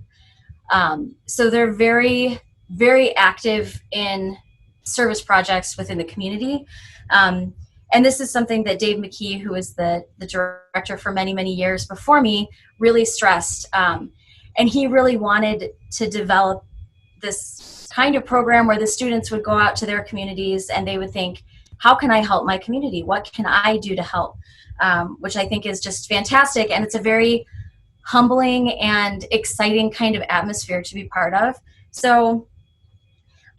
So they're very, very active in service projects within the community. And this is something that Dave McKee, who was the director for many, many years before me, really stressed. And he really wanted to develop this kind of program where the students would go out to their communities and they would think, how can I help my community? What can I do to help? Which I think is just fantastic. And it's a very humbling and exciting kind of atmosphere to be part of. So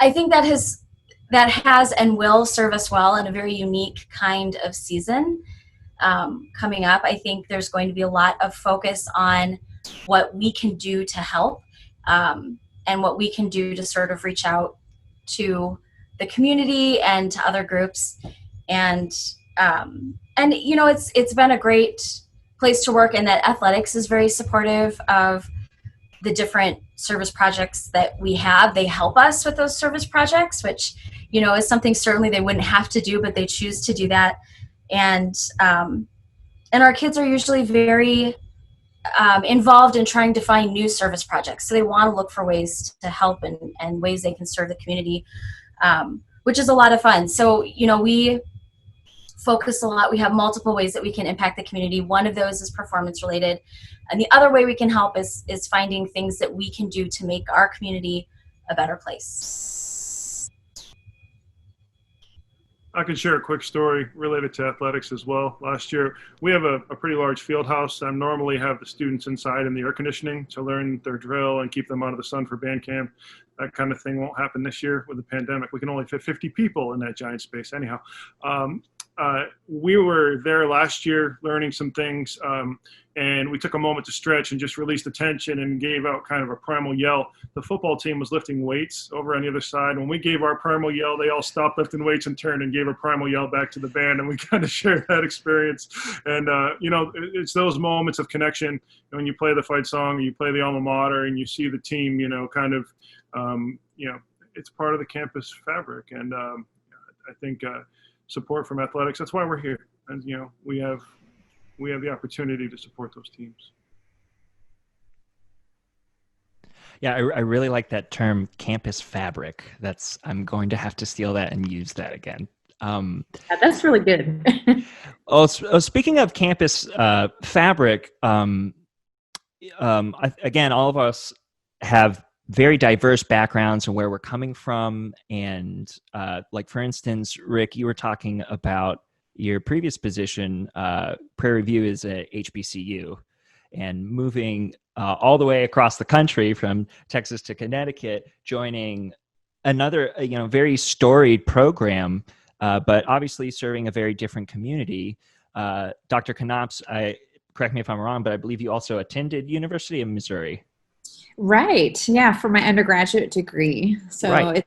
I think that has and will serve us well in a very unique kind of season coming up. I think there's going to be a lot of focus on what we can do to help and what we can do to sort of reach out to the community and to other groups. And it's been a great place to work, and that athletics is very supportive of the different service projects that we have. They help us with those service projects, which, is something certainly they wouldn't have to do, but they choose to do that. And our kids are usually very involved in trying to find new service projects. So they want to look for ways to help and ways they can serve the community, which is a lot of fun. So, we focus a lot. We have multiple ways that we can impact the community. One of those is performance related. And the other way we can help is finding things that we can do to make our community a better place. I can share a quick story related to athletics as well. Last year, we have a pretty large field house. I normally have the students inside in the air conditioning to learn their drill and keep them out of the sun for band camp. That kind of thing won't happen this year with the pandemic. We can only fit 50 people in that giant space anyhow. We were there last year learning some things, and we took a moment to stretch and just release the tension and gave out kind of a primal yell. The football team was lifting weights over on the other side. When we gave our primal yell, they all stopped lifting weights and turned and gave a primal yell back to the band, and we kind of shared that experience. And, it's those moments of connection when you play the fight song or you play the alma mater and you see the team, it's part of the campus fabric. And I think support from athletics, that's why we're here. And, we have the opportunity to support those teams. Yeah, I really like that term, campus fabric. I'm going to have to steal that and use that again. Yeah, that's really good. Speaking of campus fabric, again, all of us have very diverse backgrounds and where we're coming from. And like, for instance, Rick, you were talking about your previous position. Prairie View is a HBCU, and moving all the way across the country from Texas to Connecticut, joining another very storied program, but obviously serving a very different community. Dr. Knopps, correct me if I'm wrong, but I believe you also attended University of Missouri. Right. Yeah, for my undergraduate degree. So right.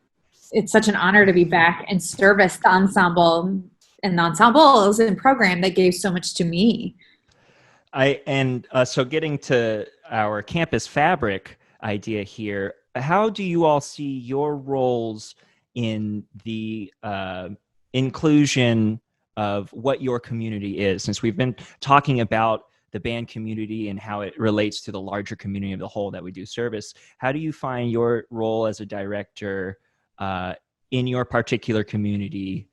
It's such an honor to be back and service the ensemble and the ensembles and program that gave so much to me. So getting to our campus fabric idea here, how do you all see your roles in the inclusion of what your community is? Since we've been talking about the band community and how it relates to the larger community of the whole that we do service, how do you find your role as a director in your particular community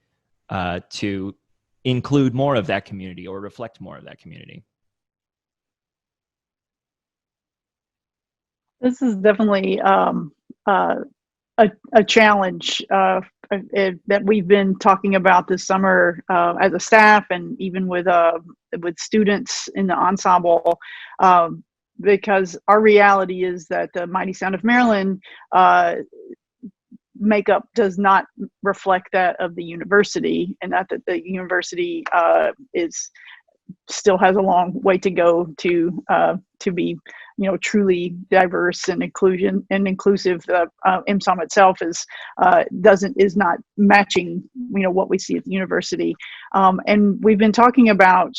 to include more of that community or reflect more of that community? This is definitely a challenge that we've been talking about this summer as a staff, and even with students in the ensemble, because our reality is that the Mighty Sound of Maryland makeup does not reflect that of the university, and that the university still has a long way to go to be truly diverse and inclusive. The MSOM itself is not matching what we see at the university, and we've been talking about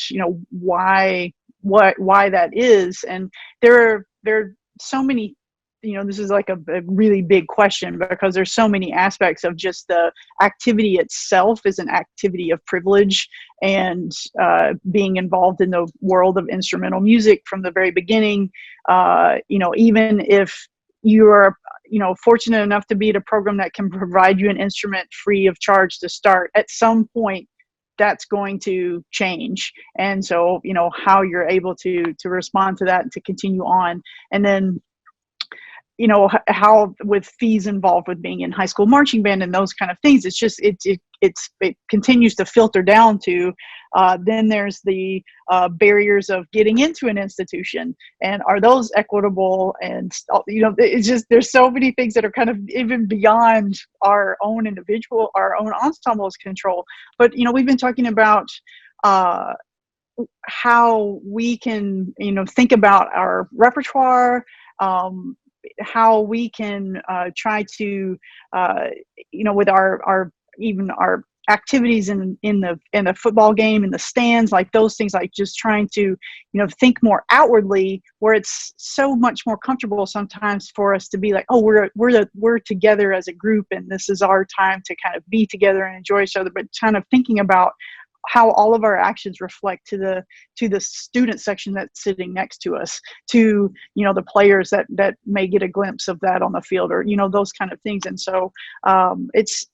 why that is, and there are so many. This is like a really big question, because there's so many aspects of just the activity itself is an activity of privilege, and being involved in the world of instrumental music from the very beginning, even if you're fortunate enough to be at a program that can provide you an instrument free of charge to start, at some point that's going to change. And so how you're able to respond to that and to continue on. And then how with fees involved with being in high school marching band and those kind of things, it's just it continues to filter down to then there's the barriers of getting into an institution, and are those equitable? And it's just, there's so many things that are kind of even beyond our own ensemble's control. But we've been talking about how we can think about our repertoire, how we can try to with our activities in the football game, in the stands, like those things, like just trying to think more outwardly, where it's so much more comfortable sometimes for us to be like, oh, we're together as a group, and this is our time to kind of be together and enjoy each other, but kind of thinking about how all of our actions reflect to the student section that's sitting next to us, to the players that may get a glimpse of that on the field, or those kind of things. And so it's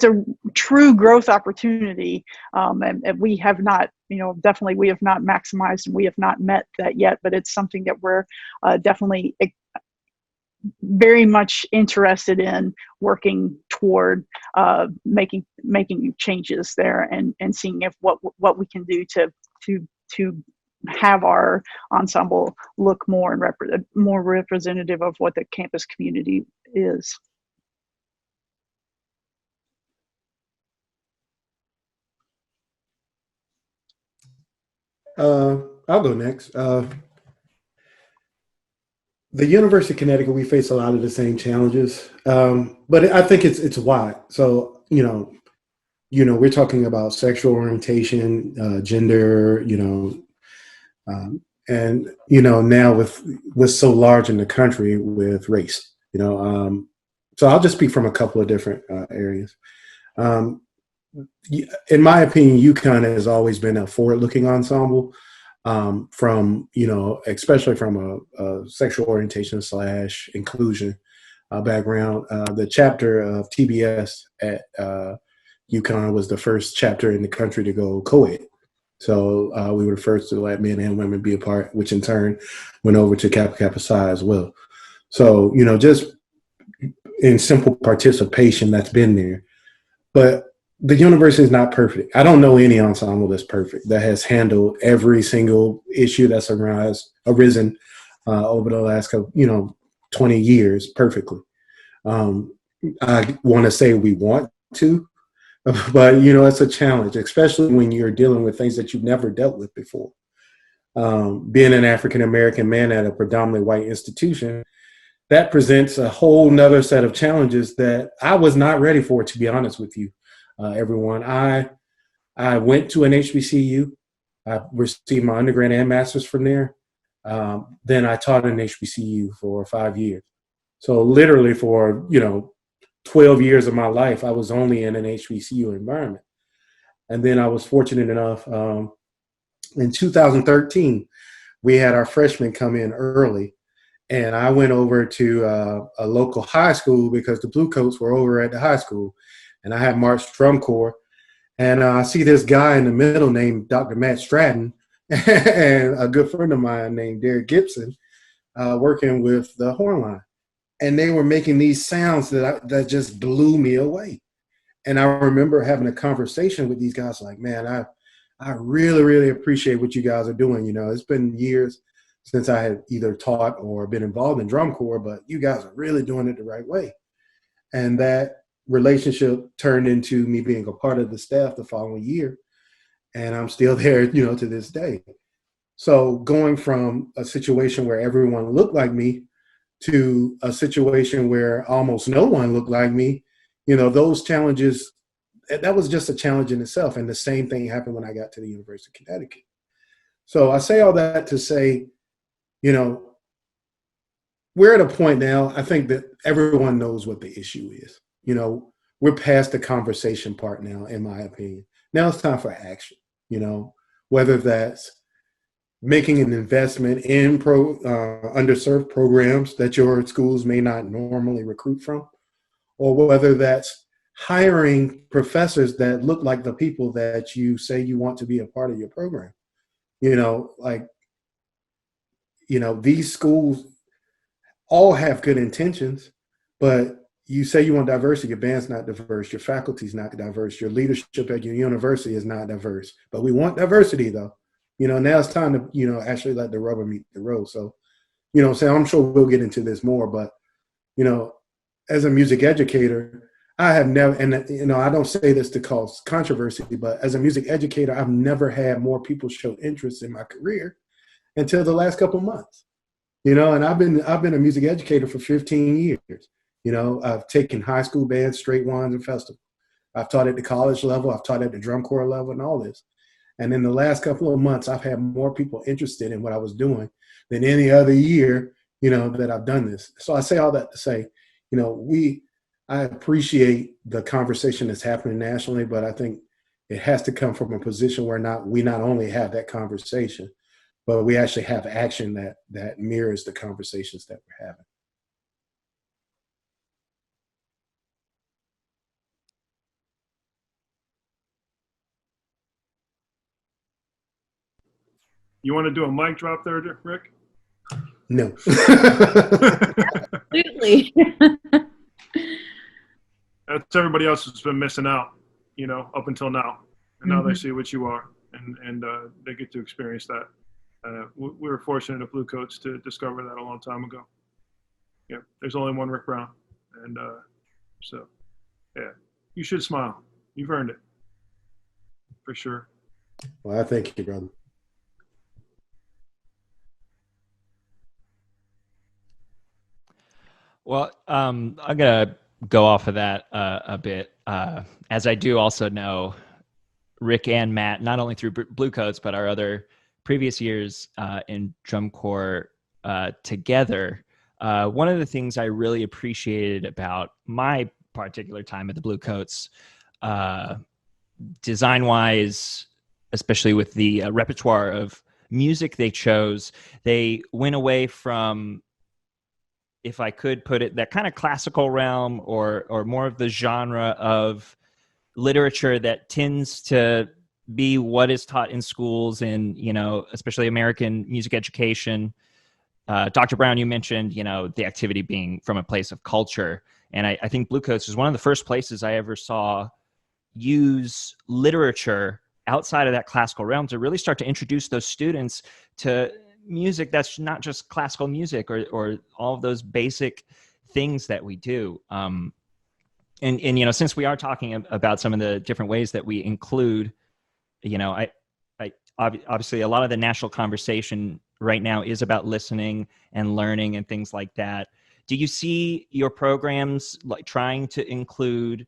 a true growth opportunity, and we have not definitely we have not maximized, and we have not met that yet, but it's something that we're definitely very much interested in working toward, making changes there, and seeing if what we can do to have our ensemble look more representative of what the campus community is. I'll go next. The University of Connecticut, we face a lot of the same challenges, but I think it's wide. So we're talking about sexual orientation, gender, and now with so large in the country with race, so I'll just speak from a couple of different areas. In my opinion, UConn has always been a forward-looking ensemble. From especially from a sexual orientation / inclusion background. The chapter of TBS at UConn was the first chapter in the country to go co-ed, So we were the first to let men and women be a part, which in turn went over to Kappa Kappa Psi as well. So, just in simple participation that's been there. But the university is not perfect. I don't know any ensemble that's perfect, that has handled every single issue that's arisen over the last 20 years perfectly. I want to say we want to, but it's a challenge, especially when you're dealing with things that you've never dealt with before. Being an African American man at a predominantly white institution, that presents a whole nother set of challenges that I was not ready for, to be honest with you, everyone. I went to an HBCU. I received my undergrad and master's from there. Then I taught in HBCU for 5 years. So literally for 12 years of my life, I was only in an HBCU environment. And then I was fortunate enough, in 2013, we had our freshmen come in early, and I went over to a local high school because the Bluecoats were over at the high school, and I had marched drum corps, and I see this guy in the middle named Dr. Matt Stratton and a good friend of mine named Derek Gibson working with the horn line. And they were making these sounds that just blew me away. And I remember having a conversation with these guys like, man, I really, really appreciate what you guys are doing. It's been years since I had either taught or been involved in drum corps, but you guys are really doing it the right way. And that relationship turned into me being a part of the staff the following year. And I'm still there, to this day. So going from a situation where everyone looked like me to a situation where almost no one looked like me, those challenges, that was just a challenge in itself. And the same thing happened when I got to the University of Connecticut. So I say all that to say, we're at a point now, I think that everyone knows what the issue is. We're past the conversation part now, in my opinion. Now it's time for action, whether that's making an investment in underserved programs that your schools may not normally recruit from, or whether that's hiring professors that look like the people that you say you want to be a part of your program. These schools all have good intentions, but you say you want diversity, your band's not diverse, your faculty's not diverse, your leadership at your university is not diverse, but we want diversity though. Now it's time to, actually let the rubber meet the road. So, so I'm sure we'll get into this more, but, as a music educator, I have never, and, I don't say this to cause controversy, but as a music educator, I've never had more people show interest in my career until the last couple of months, and I've been a music educator for 15 years. I've taken high school bands, straight ones, and festivals. I've taught at the college level. I've taught at the drum corps level and all this. And in the last couple of months, I've had more people interested in what I was doing than any other year, that I've done this. So I say all that to say, I appreciate the conversation that's happening nationally, but I think it has to come from a position where we not only have that conversation, but we actually have action that mirrors the conversations that we're having. You want to do a mic drop there, Rick? No. Absolutely. That's everybody else who's been missing out, up until now. And now they see what you are, and they get to experience that. We were fortunate at Bluecoats to discover that a long time ago. Yeah, there's only one Rick Brown. And so, yeah, you should smile. You've earned it. For sure. Well, I thank you, brother. Well, I'm going to go off of that a bit, as I do also know Rick and Matt, not only through Bluecoats, but our other previous years in drum corps together. One of the things I really appreciated about my particular time at the Bluecoats, design-wise, especially with the repertoire of music they chose, they went away from, if I could put it, that kind of classical realm or more of the genre of literature that tends to be what is taught in schools and, especially American music education. Dr. Brown, you mentioned, the activity being from a place of culture. And I think Bluecoats is one of the first places I ever saw use literature outside of that classical realm to really start to introduce those students to music that's not just classical music or all of those basic things that we do. And since we are talking about some of the different ways that we include, I obviously a lot of the national conversation right now is about listening and learning and things like that. Do you see your programs like trying to include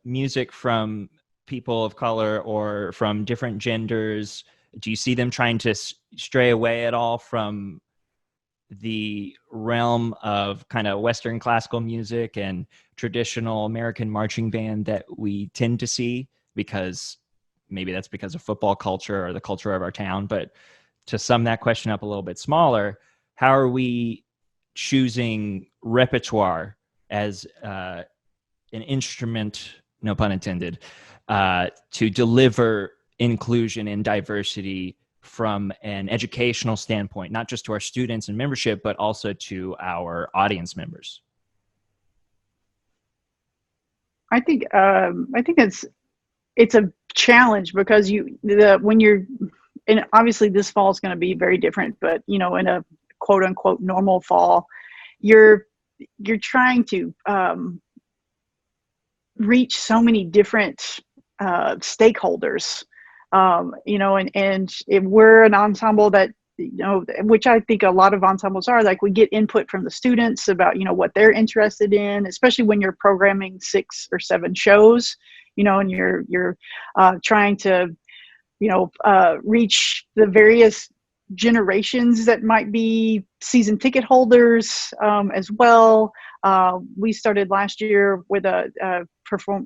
music from people of color or from different genders? Do you see them trying to stray away at all from the realm of kind of Western classical music and traditional American marching band that we tend to see? Because maybe that's because of football culture or the culture of our town. But to sum that question up a little bit smaller, how are we choosing repertoire as an instrument, no pun intended, to deliver inclusion and diversity from an educational standpoint, not just to our students and membership, but also to our audience members? I think it's a challenge because when you're, and obviously this fall is going to be very different, but in a quote unquote normal fall, you're trying to reach so many different stakeholders, and if we're an ensemble that, which I think a lot of ensembles are, like we get input from the students about, what they're interested in, especially when you're programming 6 or 7 shows, and you're trying to, reach the various generations that might be season ticket holders as well. We started last year with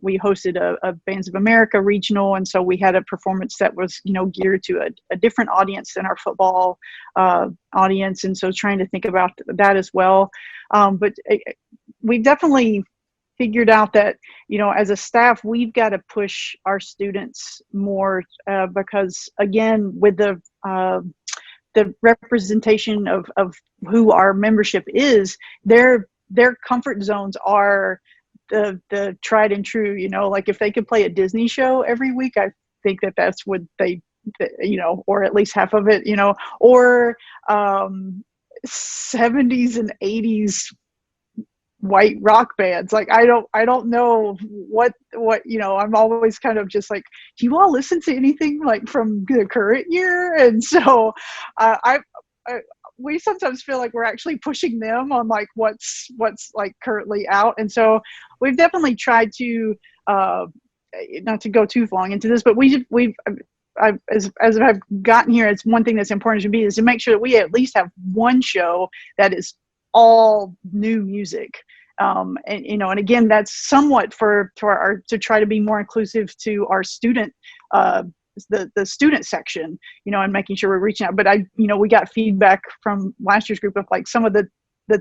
we hosted a Bands of America regional, and so we had a performance that was geared to a different audience than our football audience, and so trying to think about that as well. But we definitely figured out that as a staff we've got to push our students more because again with the representation of who our membership is, their comfort zones are the tried and true, like if they could play a Disney show every week, I think that's what they, or at least half of it, or 70s and 80s white rock bands. Like I don't know what I'm always kind of just like, do you all listen to anything like from the current year? And so we sometimes feel like we're actually pushing them on like what's like currently out. And so we've definitely tried to not to go too long into this, but as I've gotten here, it's one thing that's important to me is to make sure that we at least have one show that is all new music. And again, that's somewhat to try to be more inclusive to our student, the student section, and making sure we're reaching out. But we got feedback from last year's group of like some of the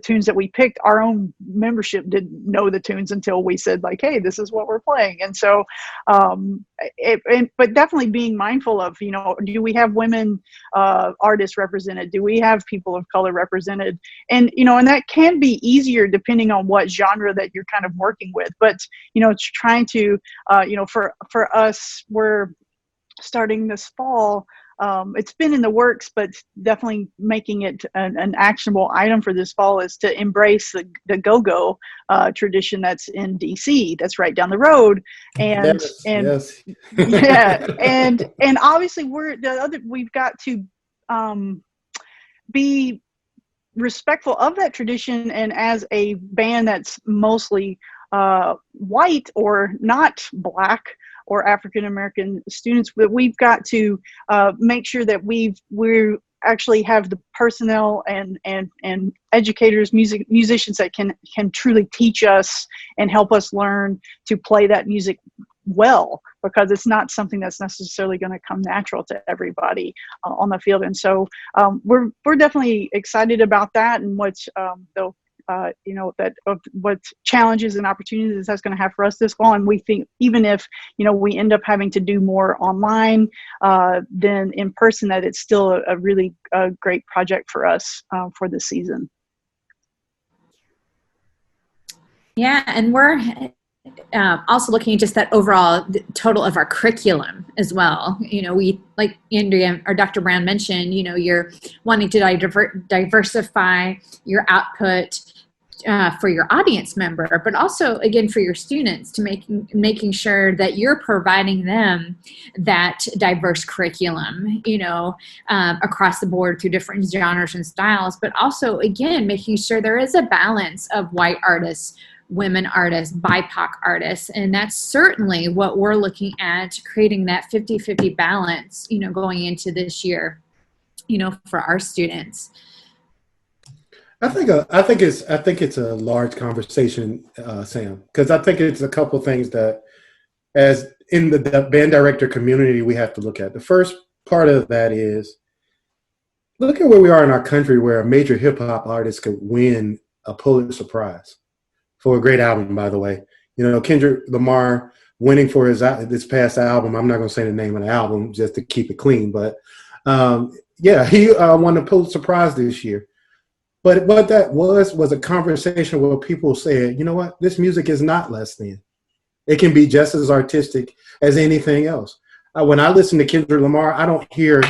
tunes that we picked, our own membership didn't know the tunes until we said like, hey, this is what we're playing. And so, but definitely being mindful of, do we have women artists represented? Do we have people of color represented? And, and that can be easier depending on what genre that you're kind of working with. But, trying to, for us, we're starting this fall. It's been in the works, but definitely making it an actionable item for this fall is to embrace the go-go tradition that's in DC, that's right down the road. And yes. Yeah, and obviously we've got to be respectful of that tradition, and as a band that's mostly white or not Black or African American students, but we've got to make sure that we actually have the personnel and educators, musicians that can truly teach us and help us learn to play that music well, because it's not something that's necessarily going to come natural to everybody on the field. And so we're definitely excited about that, and what that of what challenges and opportunities that's going to have for us this fall. And we think even if, we end up having to do more online than in person, that it's still a really great project for us for this season. Yeah, and we're also looking at just that overall total of our curriculum as well. We, like Andrea or Dr. Brown mentioned, you're wanting to diversify your output for your audience member, but also again for your students, to making sure that you're providing them that diverse curriculum, across the board through different genres and styles, but also again making sure there is a balance of white artists, women artists, BIPOC artists, and that's certainly what we're looking at, creating that 50-50 balance, going into this year, for our students. I think it's a large conversation, Sam, because I think it's a couple of things that, as in the band director community, we have to look at. The first part of that is, look at where we are in our country, where a major hip hop artist could win a Pulitzer Prize for a great album, by the way. Kendrick Lamar winning for this past album. I'm not going to say the name of the album just to keep it clean, but he won the Pulitzer Prize this year. But what that was a conversation where people said, you know what, this music is not less than. It can be just as artistic as anything else. When I listen to Kendrick Lamar, I don't hear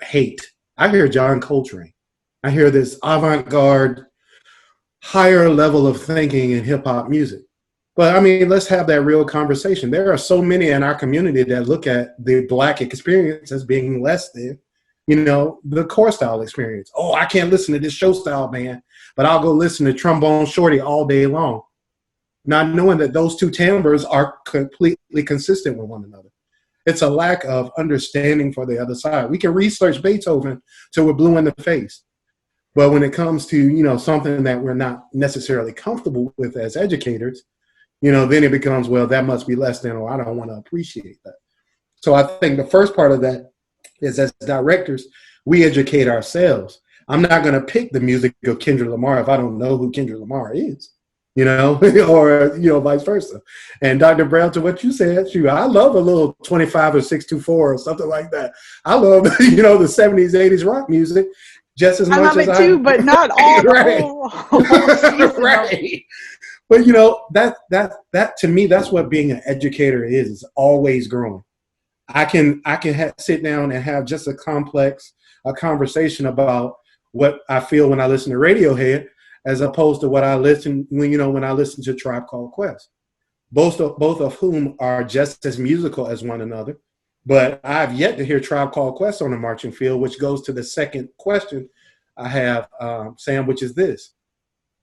hate. I hear John Coltrane. I hear this avant-garde, higher level of thinking in hip-hop music. But, let's have that real conversation. There are so many in our community that look at the Black experience as being less than, the core style experience. Oh, I can't listen to this show style band, but I'll go listen to Trombone Shorty all day long, not knowing that those two timbres are completely consistent with one another. It's a lack of understanding for the other side. We can research Beethoven till we're blue in the face. But when it comes to, something that we're not necessarily comfortable with as educators, then it becomes, well, that must be less than, or I don't want to appreciate that. So I think the first part of that is, as directors, we educate ourselves. I'm not going to pick the music of Kendrick Lamar if I don't know who Kendrick Lamar is, or, vice versa. And Dr. Brown, to what you said, I love a little 25 or 624 or something like that. I love, the 70s, 80s rock music just as much as I love it too, but not all right. whole season. Right. But, that to me, that's what being an educator is always growing. I can sit down and have just a conversation about what I feel when I listen to Radiohead, as opposed to what I listen when I listen to Tribe Called Quest. Both of whom are just as musical as one another. But I've yet to hear Tribe Called Quest on the marching field, which goes to the second question I have, Sam, which is this.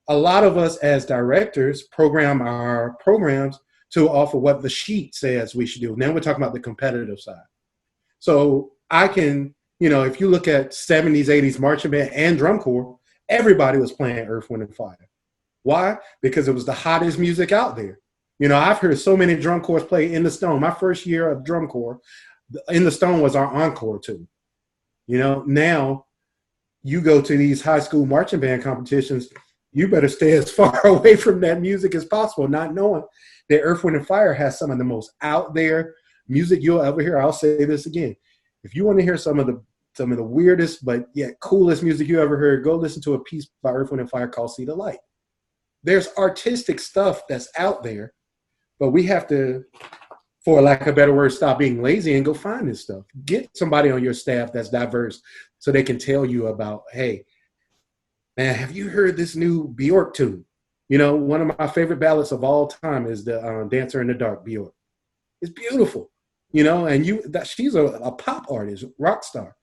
A lot of us as directors program our programs to offer what the sheet says we should do. Now we're talking about the competitive side. So I can, if you look at 70s, 80s marching band and drum corps, everybody was playing Earth, Wind, and Fire. Why? Because it was the hottest music out there. I've heard so many drum corps play In the Stone. My first year of drum corps, In the Stone was our encore tune. Now you go to these high school marching band competitions, you better stay as far away from that music as possible, not knowing that Earth, Wind, and Fire has some of the most out there music you'll ever hear. I'll say this again. If you want to hear some of the weirdest but yet coolest music you ever heard, go listen to a piece by Earth, Wind, and Fire called See the Light. There's artistic stuff that's out there, but we have to, for lack of a better word, stop being lazy and go find this stuff. Get somebody on your staff that's diverse so they can tell you about, hey, man, have you heard this new Bjork tune? One of my favorite ballads of all time is the Dancer in the Dark, Bjork. It's beautiful, and she's a pop artist, rock star.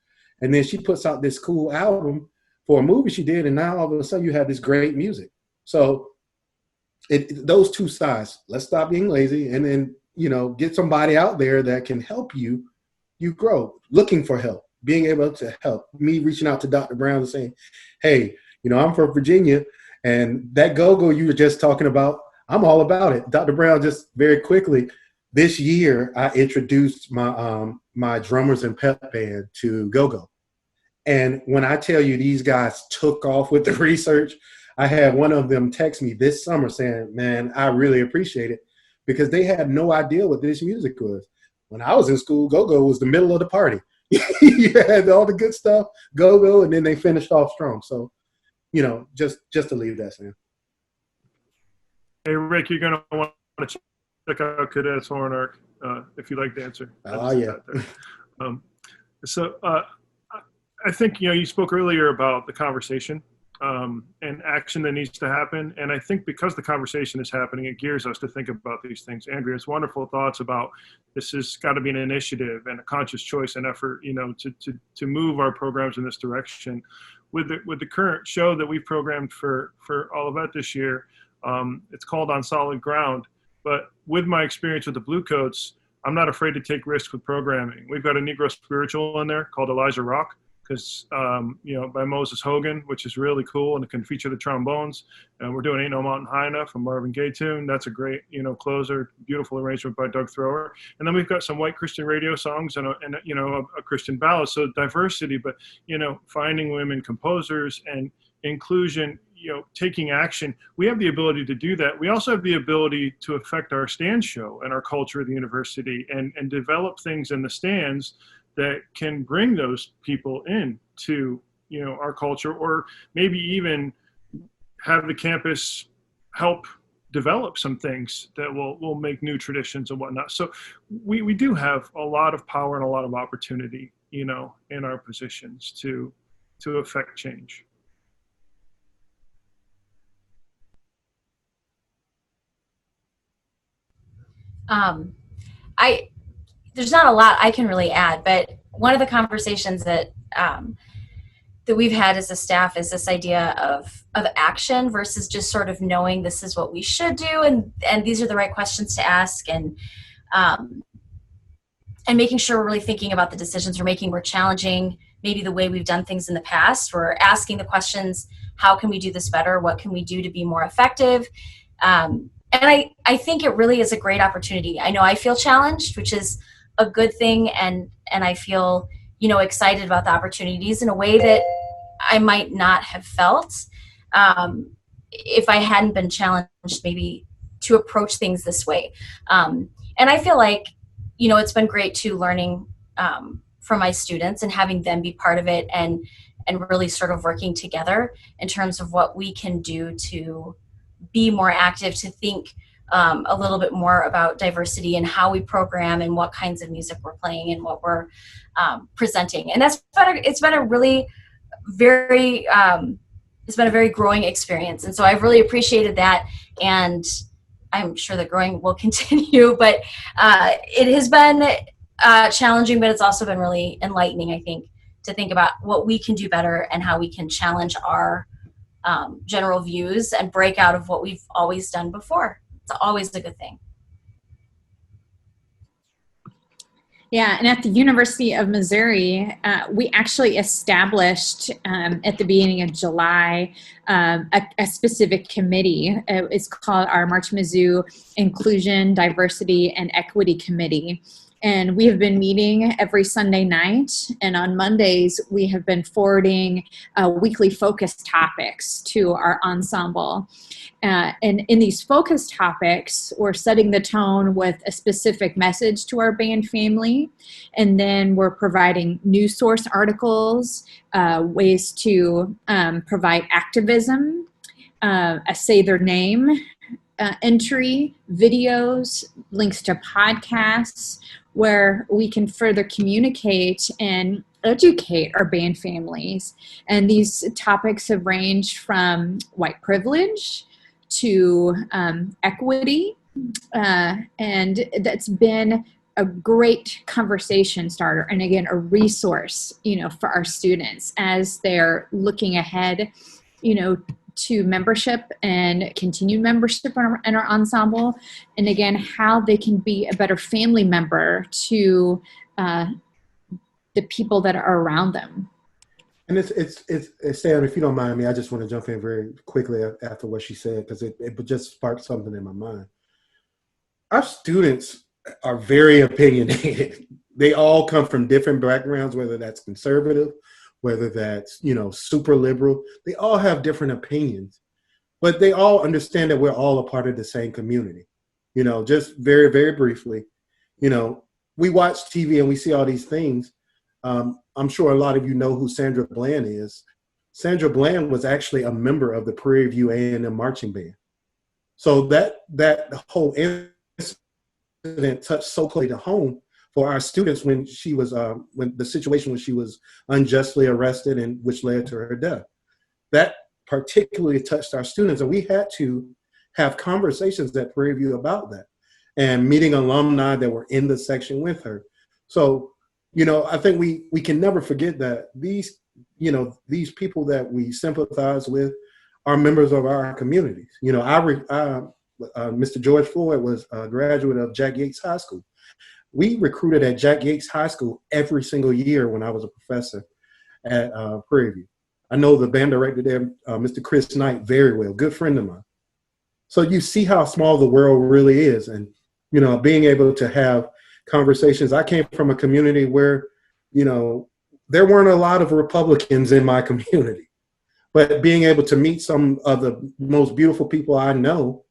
And then she puts out this cool album for a movie she did, and now all of a sudden you have this great music. So those two sides, let's stop being lazy and then, get somebody out there that can help you grow, looking for help, being able to help. Me reaching out to Dr. Brown and saying, hey, I'm from Virginia, and that go-go you were just talking about, I'm all about it. Dr. Brown, just very quickly, this year I introduced my drummers and pep band to go-go. And when I tell you these guys took off with the research, I had one of them text me this summer saying, man, I really appreciate it, because they had no idea what this music was. When I was in school, go-go was the middle of the party. You had all the good stuff, go-go, and then they finished off strong. So, just to leave that, Sam. Hey, Rick, you're going to want to check out Cadet's Horn Arc if you like dancer. Oh, yeah. I think, you spoke earlier about the conversation and action that needs to happen. And I think because the conversation is happening, it gears us to think about these things. Andrea's wonderful thoughts about this has got to be an initiative and a conscious choice and effort, to move our programs in this direction. With the current show that we've programmed for Olivet this year, it's called On Solid Ground. But with my experience with the Bluecoats, I'm not afraid to take risks with programming. We've got a Negro spiritual in there called Elijah Rock, because by Moses Hogan, which is really cool, and it can feature the trombones. And we're doing Ain't No Mountain High Enough, a Marvin Gaye tune. That's a great closer, beautiful arrangement by Doug Thrower. And then we've got some white Christian radio songs and a Christian ballad. So diversity, but finding women composers and inclusion. Taking action. We have the ability to do that. We also have the ability to affect our stand show and our culture at the university and develop things in the stands that can bring those people in to, our culture, or maybe even have the campus help develop some things that will make new traditions and whatnot. So we do have a lot of power and a lot of opportunity, in our positions to affect change. There's not a lot I can really add, but one of the conversations that we've had as a staff is this idea of action versus just sort of knowing this is what we should do and these are the right questions to ask, and making sure we're really thinking about the decisions we're making. We're challenging maybe the way we've done things in the past. We're asking the questions, how can we do this better? What can we do to be more effective? And I think it really is a great opportunity. I know I feel challenged, which is a good thing, and I feel, excited about the opportunities in a way that I might not have felt if I hadn't been challenged maybe to approach things this way. And I feel like, it's been great too, learning from my students and having them be part of it and really sort of working together in terms of what we can do to be more active, to think a little bit more about diversity and how we program and what kinds of music we're playing and what we're presenting. And it's been a really very growing experience. And so I've really appreciated that. And I'm sure that growing will continue, but it has been challenging, but it's also been really enlightening, I think, to think about what we can do better and how we can challenge our general views and break out of what we've always done before. It's always a good thing. Yeah, and at the University of Missouri, we actually established at the beginning of July a specific committee. It's called our March Mizzou Inclusion, Diversity, and Equity Committee. And we have been meeting every Sunday night, and on Mondays we have been forwarding weekly focus topics to our ensemble. And in these focus topics, we're setting the tone with a specific message to our band family, and then we're providing news source articles, ways to provide activism, a say their name entry, videos, links to podcasts, where we can further communicate and educate our band families. And these topics have ranged from white privilege to equity, and that's been a great conversation starter, and again, a resource, for our students as they're looking ahead, to membership and continued membership in our ensemble, and again, how they can be a better family member to the people that are around them. And it's Sam, if you don't mind me, I just want to jump in very quickly after what she said, because it just sparked something in my mind. Our students are very opinionated. They all come from different backgrounds, whether that's conservative, whether that's, super liberal. They all have different opinions. but they all understand that we're all a part of the same community. You know, just very, very briefly, you know, we watch TV and we see all these things. I'm sure a lot of you know who Sandra Bland is. Sandra Bland was actually a member of the Prairie View A&M marching band. So that whole incident touched so closely to home for our students when she was when the situation when she was unjustly arrested and which led to her death. That particularly touched our students, and we had to have conversations at Prairie View about that, and meeting alumni that were in the section with her. So, you know, I think we can never forget that these, you know, these people that we sympathize with are members of our communities. You know, Mr. George Floyd was a graduate of Jack Yates High School. We recruited at Jack Yates High School every single year when I was a professor at Prairie View. I know the band director there, Mr. Chris Knight, very well, good friend of mine. So you see how small the world really is. And, you know, being able to have conversations. I came from a community where, you know, there weren't a lot of Republicans in my community, but being able to meet some of the most beautiful people I know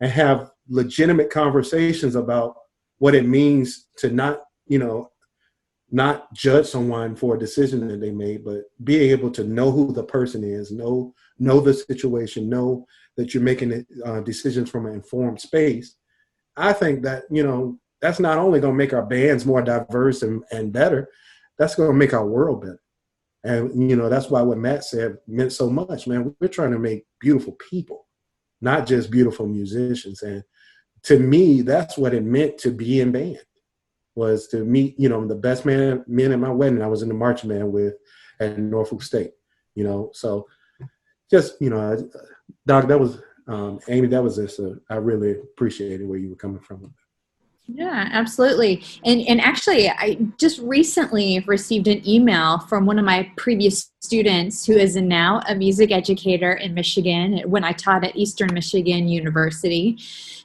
and have legitimate conversations about what it means to not, you know, not judge someone for a decision that they made, but being able to know who the person is, know the situation, know that you're making decisions from an informed space. I think that, you know, that's not only going to make our bands more diverse and better, that's going to make our world better. And, you know, that's why what Matt said meant so much, man. We're trying to make beautiful people, not just beautiful musicians. And to me, that's what it meant to be in band, was to meet, you know, the best men at my wedding I was in the marching band with at Norfolk State, you know. So just, you know, Doc, that was, Amy, that was just, I really appreciated where you were coming from. Yeah, absolutely. And actually, I just recently received an email from one of my previous students who is now a music educator in Michigan when I taught at Eastern Michigan University.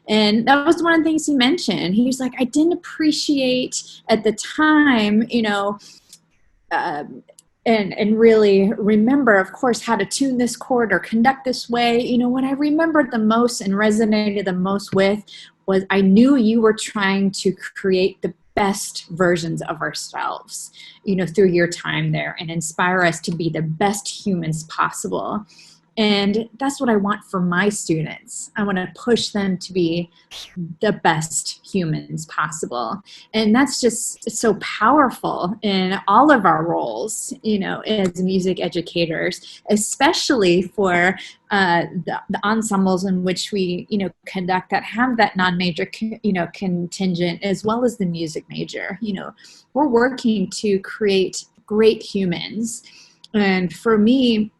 And that was one of the things he mentioned. He was like, I didn't appreciate at the time, you know, and really remember, of course, how to tune this chord or conduct this way. You know, what I remembered the most and resonated the most with was I knew you were trying to create the best versions of ourselves, you know, through your time there and inspire us to be the best humans possible. And that's what I want for my students. I want to push them to be the best humans possible. And that's just so powerful in all of our roles, you know, as music educators, especially for the ensembles in which we, you know, conduct that have that non-major, you know, contingent, as well as the music major. You know, we're working to create great humans. And for me,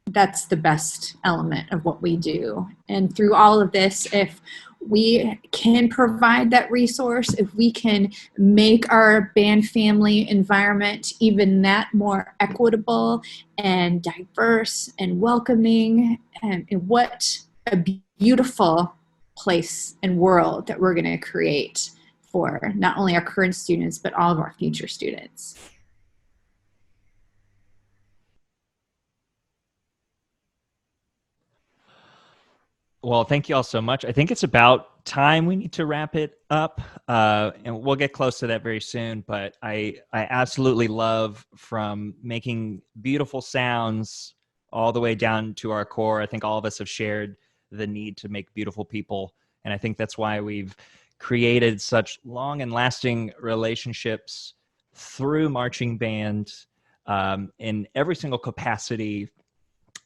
that's the best element of what we do. And through all of this, if we can provide that resource, if we can make our band family environment even that more equitable and diverse and welcoming, and what a beautiful place and world that we're going to create for not only our current students, but all of our future students. Well, thank you all so much. I think it's about time we need to wrap it up, and we'll get close to that very soon. But I absolutely love, from making beautiful sounds all the way down to our core. I think all of us have shared the need to make beautiful people, and I think that's why we've created such long and lasting relationships through marching band, in every single capacity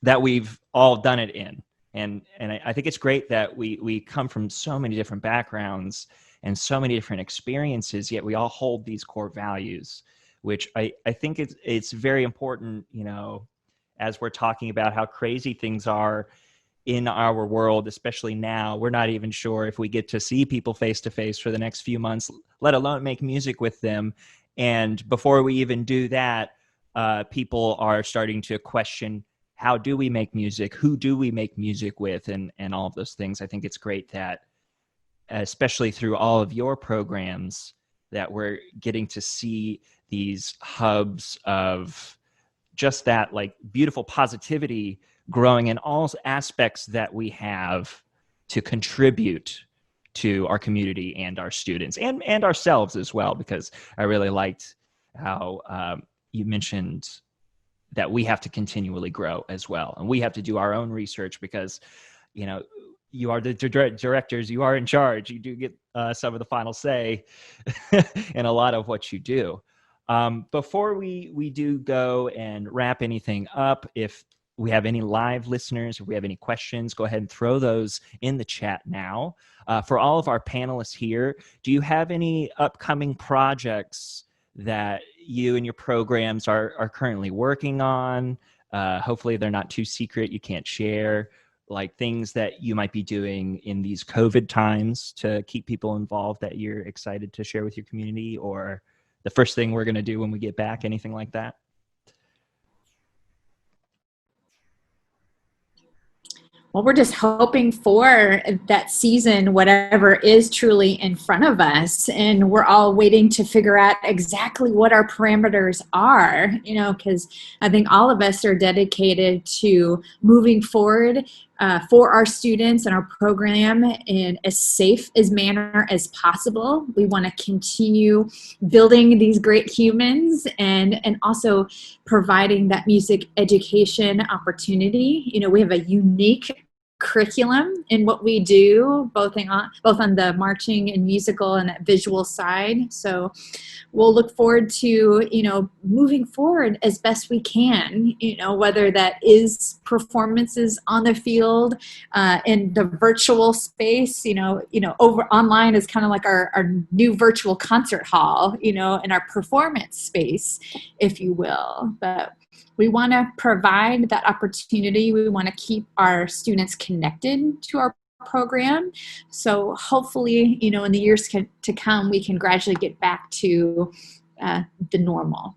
that we've all done it in. And I think it's great that we come from so many different backgrounds and so many different experiences, yet we all hold these core values, which I think it's very important, you know, as we're talking about how crazy things are in our world, especially now. We're not even sure if we get to see people face to face for the next few months, let alone make music with them. And before we even do that, people are starting to question, how do we make music? Who do we make music with? And all of those things. I think it's great that, especially through all of your programs, that we're getting to see these hubs of just that, like, beautiful positivity, growing in all aspects that we have to contribute to our community and our students and ourselves as well, because I really liked how you mentioned that we have to continually grow as well. And we have to do our own research because, you are the directors, you are in charge, you do get some of the final say in a lot of what you do. Before we do go and wrap anything up, if we have any live listeners, if we have any questions, go ahead and throw those in the chat now. For all of our panelists here, do you have any upcoming projects that you and your programs are currently working on? Hopefully they're not too secret, you can't share, like things that you might be doing in these COVID times to keep people involved that you're excited to share with your community, or the first thing we're going to do when we get back, anything like that? Well, we're just hoping for that season, whatever is truly in front of us. And we're all waiting to figure out exactly what our parameters are, because I think all of us are dedicated to moving forward for our students and our program in as safe as manner as possible. We want to continue building these great humans and also providing that music education opportunity. We have a unique curriculum in what we do, both on the marching and musical and that visual side. So we'll look forward to, moving forward as best we can, whether that is performances on the field, in the virtual space, over online is kind of like our new virtual concert hall, in our performance space, if you will. But we want to provide that opportunity. We want to keep our students connected to our program. So hopefully, in the years to come, we can gradually get back to the normal.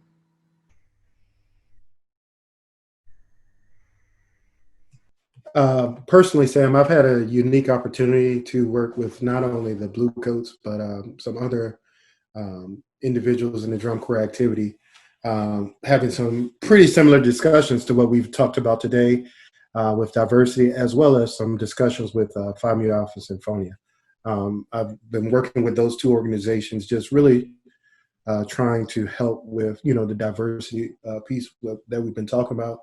Personally, Sam, I've had a unique opportunity to work with not only the Blue Coats, but some other individuals in the drum corps activity, having some pretty similar discussions to what we've talked about today with diversity, as well as some discussions with Phi Mu Alpha Sinfonia. I've been working with those two organizations, just really trying to help with, the diversity piece that we've been talking about.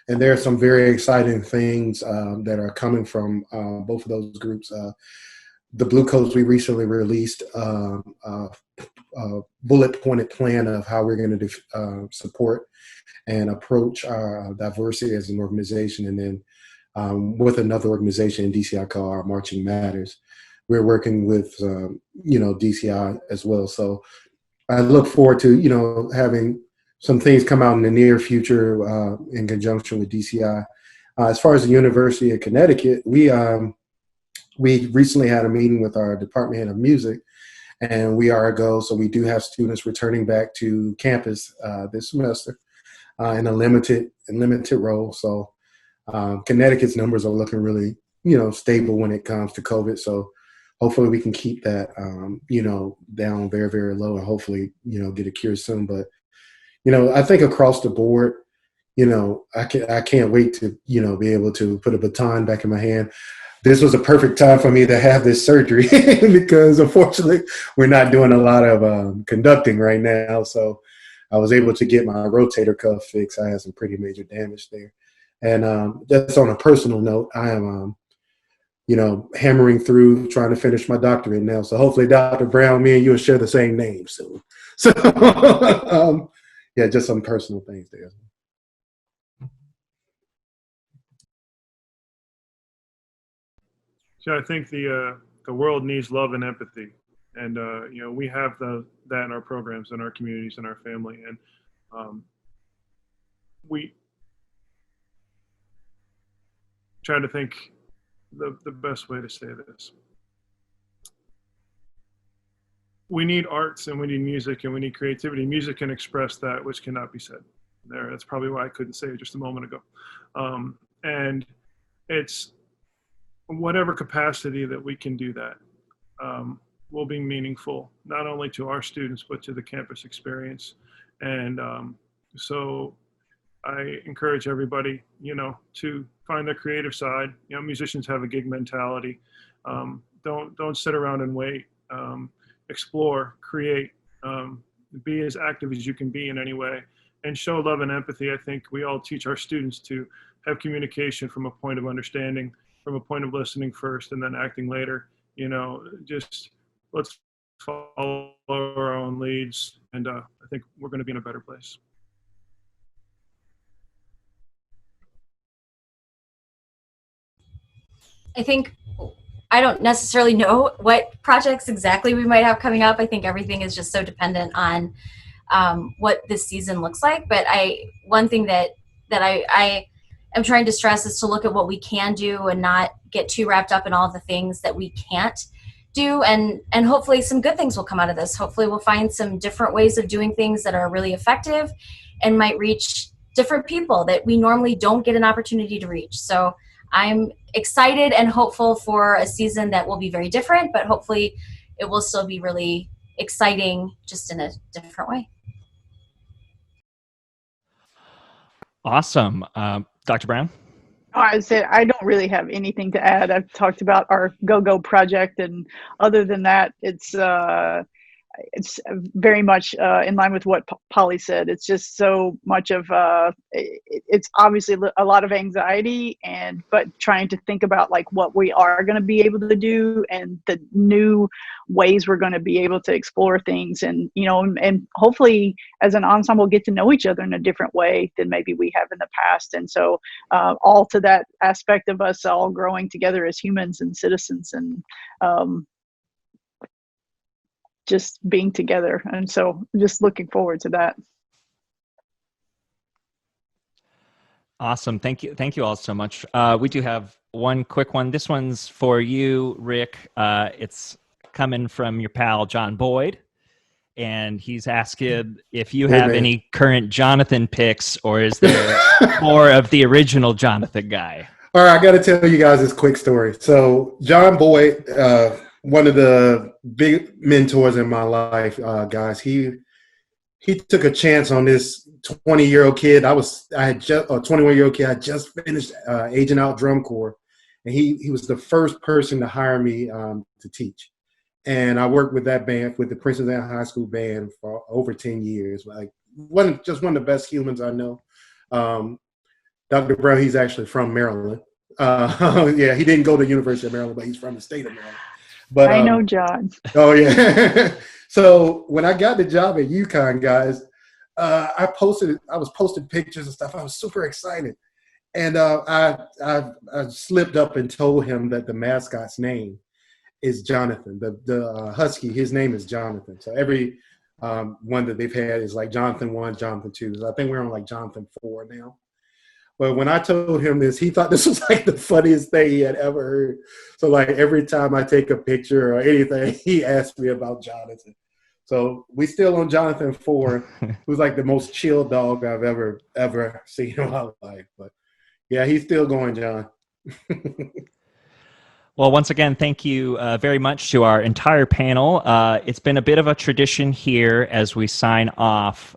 And there are some very exciting things that are coming from both of those groups. The Blue Coats, we recently released a bullet-pointed plan of how we're going to support and approach our diversity as an organization. And then with another organization in DCI called our Marching Matters, we're working with, DCI as well. So I look forward to, having some things come out in the near future in conjunction with DCI. As far as the University of Connecticut, we recently had a meeting with our Department Head of Music, and we are a go. So we do have students returning back to campus this semester in a limited role. So Connecticut's numbers are looking really, stable when it comes to COVID. So hopefully we can keep that, down very, very low, and hopefully, get a cure soon. But I think across the board, I can't wait to, be able to put a baton back in my hand. This was a perfect time for me to have this surgery because unfortunately we're not doing a lot of conducting right now. So I was able to get my rotator cuff fixed. I had some pretty major damage there. And that's on a personal note. I am, hammering through trying to finish my doctorate now. So hopefully Dr. Brown, me and you will share the same name soon. So yeah, just some personal things there. So I think the world needs love and empathy, and we have that in our programs, in our communities, in our family, and we try to think the best way to say this. We need arts, and we need music, and we need creativity. Music can express that which cannot be said. That's probably why I couldn't say it just a moment ago. And it's whatever capacity that we can do that will be meaningful, not only to our students, but to the campus experience. And so I encourage everybody, to find their creative side. Musicians have a gig mentality. Don't sit around and wait. Explore, create, be as active as you can be in any way, and show love and empathy. I think we all teach our students to have communication from a point of understanding, from a point of listening first and then acting later. Just let's follow our own leads, and I think we're going to be in a better place. I think I don't necessarily know what projects exactly we might have coming up. I think everything is just so dependent on what this season looks like. But one thing that I am trying to stress is to look at what we can do and not get too wrapped up in all the things that we can't do. And hopefully some good things will come out of this. Hopefully we'll find some different ways of doing things that are really effective and might reach different people that we normally don't get an opportunity to reach. So I'm excited and hopeful for a season that will be very different, but hopefully it will still be really exciting, just in a different way. Awesome. Dr. Brown? I said I don't really have anything to add. I've talked about our Go-Go project, and other than that, it's very much in line with what Polly said. It's just so much of it's obviously a lot of anxiety, but trying to think about like what we are going to be able to do and the new ways we're going to be able to explore things, and and hopefully as an ensemble get to know each other in a different way than maybe we have in the past. And so all to that aspect of us all growing together as humans and citizens, and just being together. And so just looking forward to that. Awesome. Thank you all so much. We do have one quick one. This one's for you, Rick. It's coming from your pal, John Boyd. And he's asking if you have any current Jonathan picks, or is there more of the original Jonathan guy? All right, I got to tell you guys this quick story. So John Boyd, one of the big mentors in my life, guys, he took a chance on this 20-year-old kid. I had just a 21-year-old kid. I just finished aging out drum corps, and he was the first person to hire me to teach. And I worked with that band, with the Princess Anne High School band, for over 10 years. Like one of the best humans I know. Dr. Brown, he's actually from Maryland. Yeah, he didn't go to the University of Maryland, but he's from the state of Maryland. But I know John. Oh yeah. So when I got the job at UConn, guys, I was posting pictures and stuff. I was super excited, and I slipped up and told him that the mascot's name is Jonathan. The husky, his name is Jonathan. So every one that they've had is like Jonathan 1, Jonathan 2. So I think we're on like Jonathan 4 now. But when I told him this, he thought this was like the funniest thing he had ever heard. So like every time I take a picture or anything, he asks me about Jonathan. So we still on Jonathan 4, who's like the most chill dog I've ever seen in my life. But yeah, he's still going, John. Well, once again, thank you very much to our entire panel. It's been a bit of a tradition here as we sign off,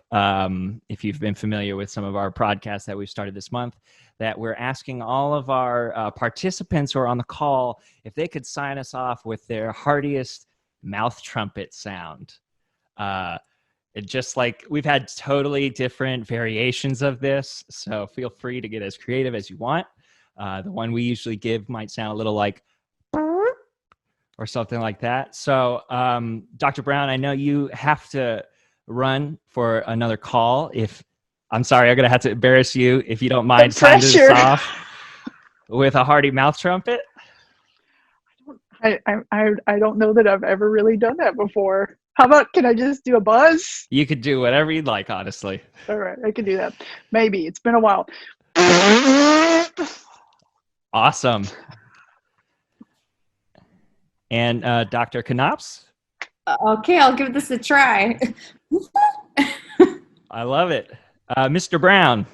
if you've been familiar with some of our podcasts that we've started this month, that we're asking all of our participants who are on the call if they could sign us off with their heartiest mouth trumpet sound. It just like we've had totally different variations of this, so feel free to get as creative as you want. The one we usually give might sound a little like or something like that. So, Dr. Brown, I know you have to run for another call. I'm sorry, I'm going to have to embarrass you if you don't mind signing this off with a hearty mouth trumpet. I don't know that I've ever really done that before. How about, can I just do a buzz? You could do whatever you'd like, honestly. All right, I can do that. Maybe. It's been a while. Awesome. And Dr. Knopps? Okay, I'll give this a try. I love it. Mr. Brown.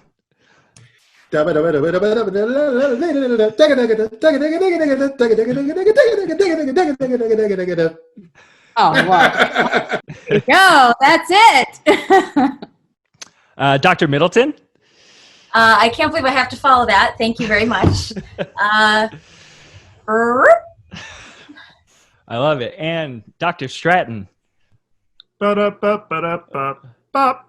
Oh, wow. There you go. That's it. Dr. Middleton? I can't believe I have to follow that. Thank you very much. I love it. And Dr. Stratton. Ba-da-ba-ba-da-ba-bop.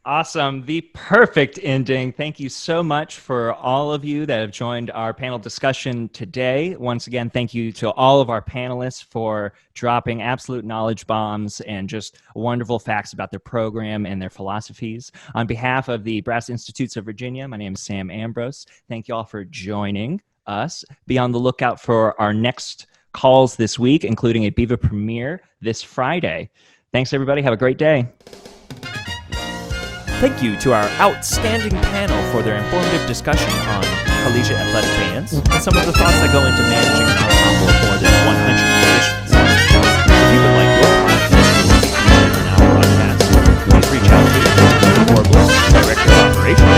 Awesome. The perfect ending. Thank you so much for all of you that have joined our panel discussion today. Once again, thank you to all of our panelists for dropping absolute knowledge bombs and just wonderful facts about their program and their philosophies. On behalf of the Brass Institutes of Virginia, my name is Sam Ambrose. Thank you all for joining us. Be on the lookout for our next calls this week, including a BIVA premiere this Friday. Thanks, everybody. Have a great day. Thank you to our outstanding panel for their informative discussion on collegiate athletic bands and some of the thoughts that go into managing an ensemble of more than 100 musicians. If you would like your podcast to be featured in our broadcast, please reach out to Michael Director of Operations,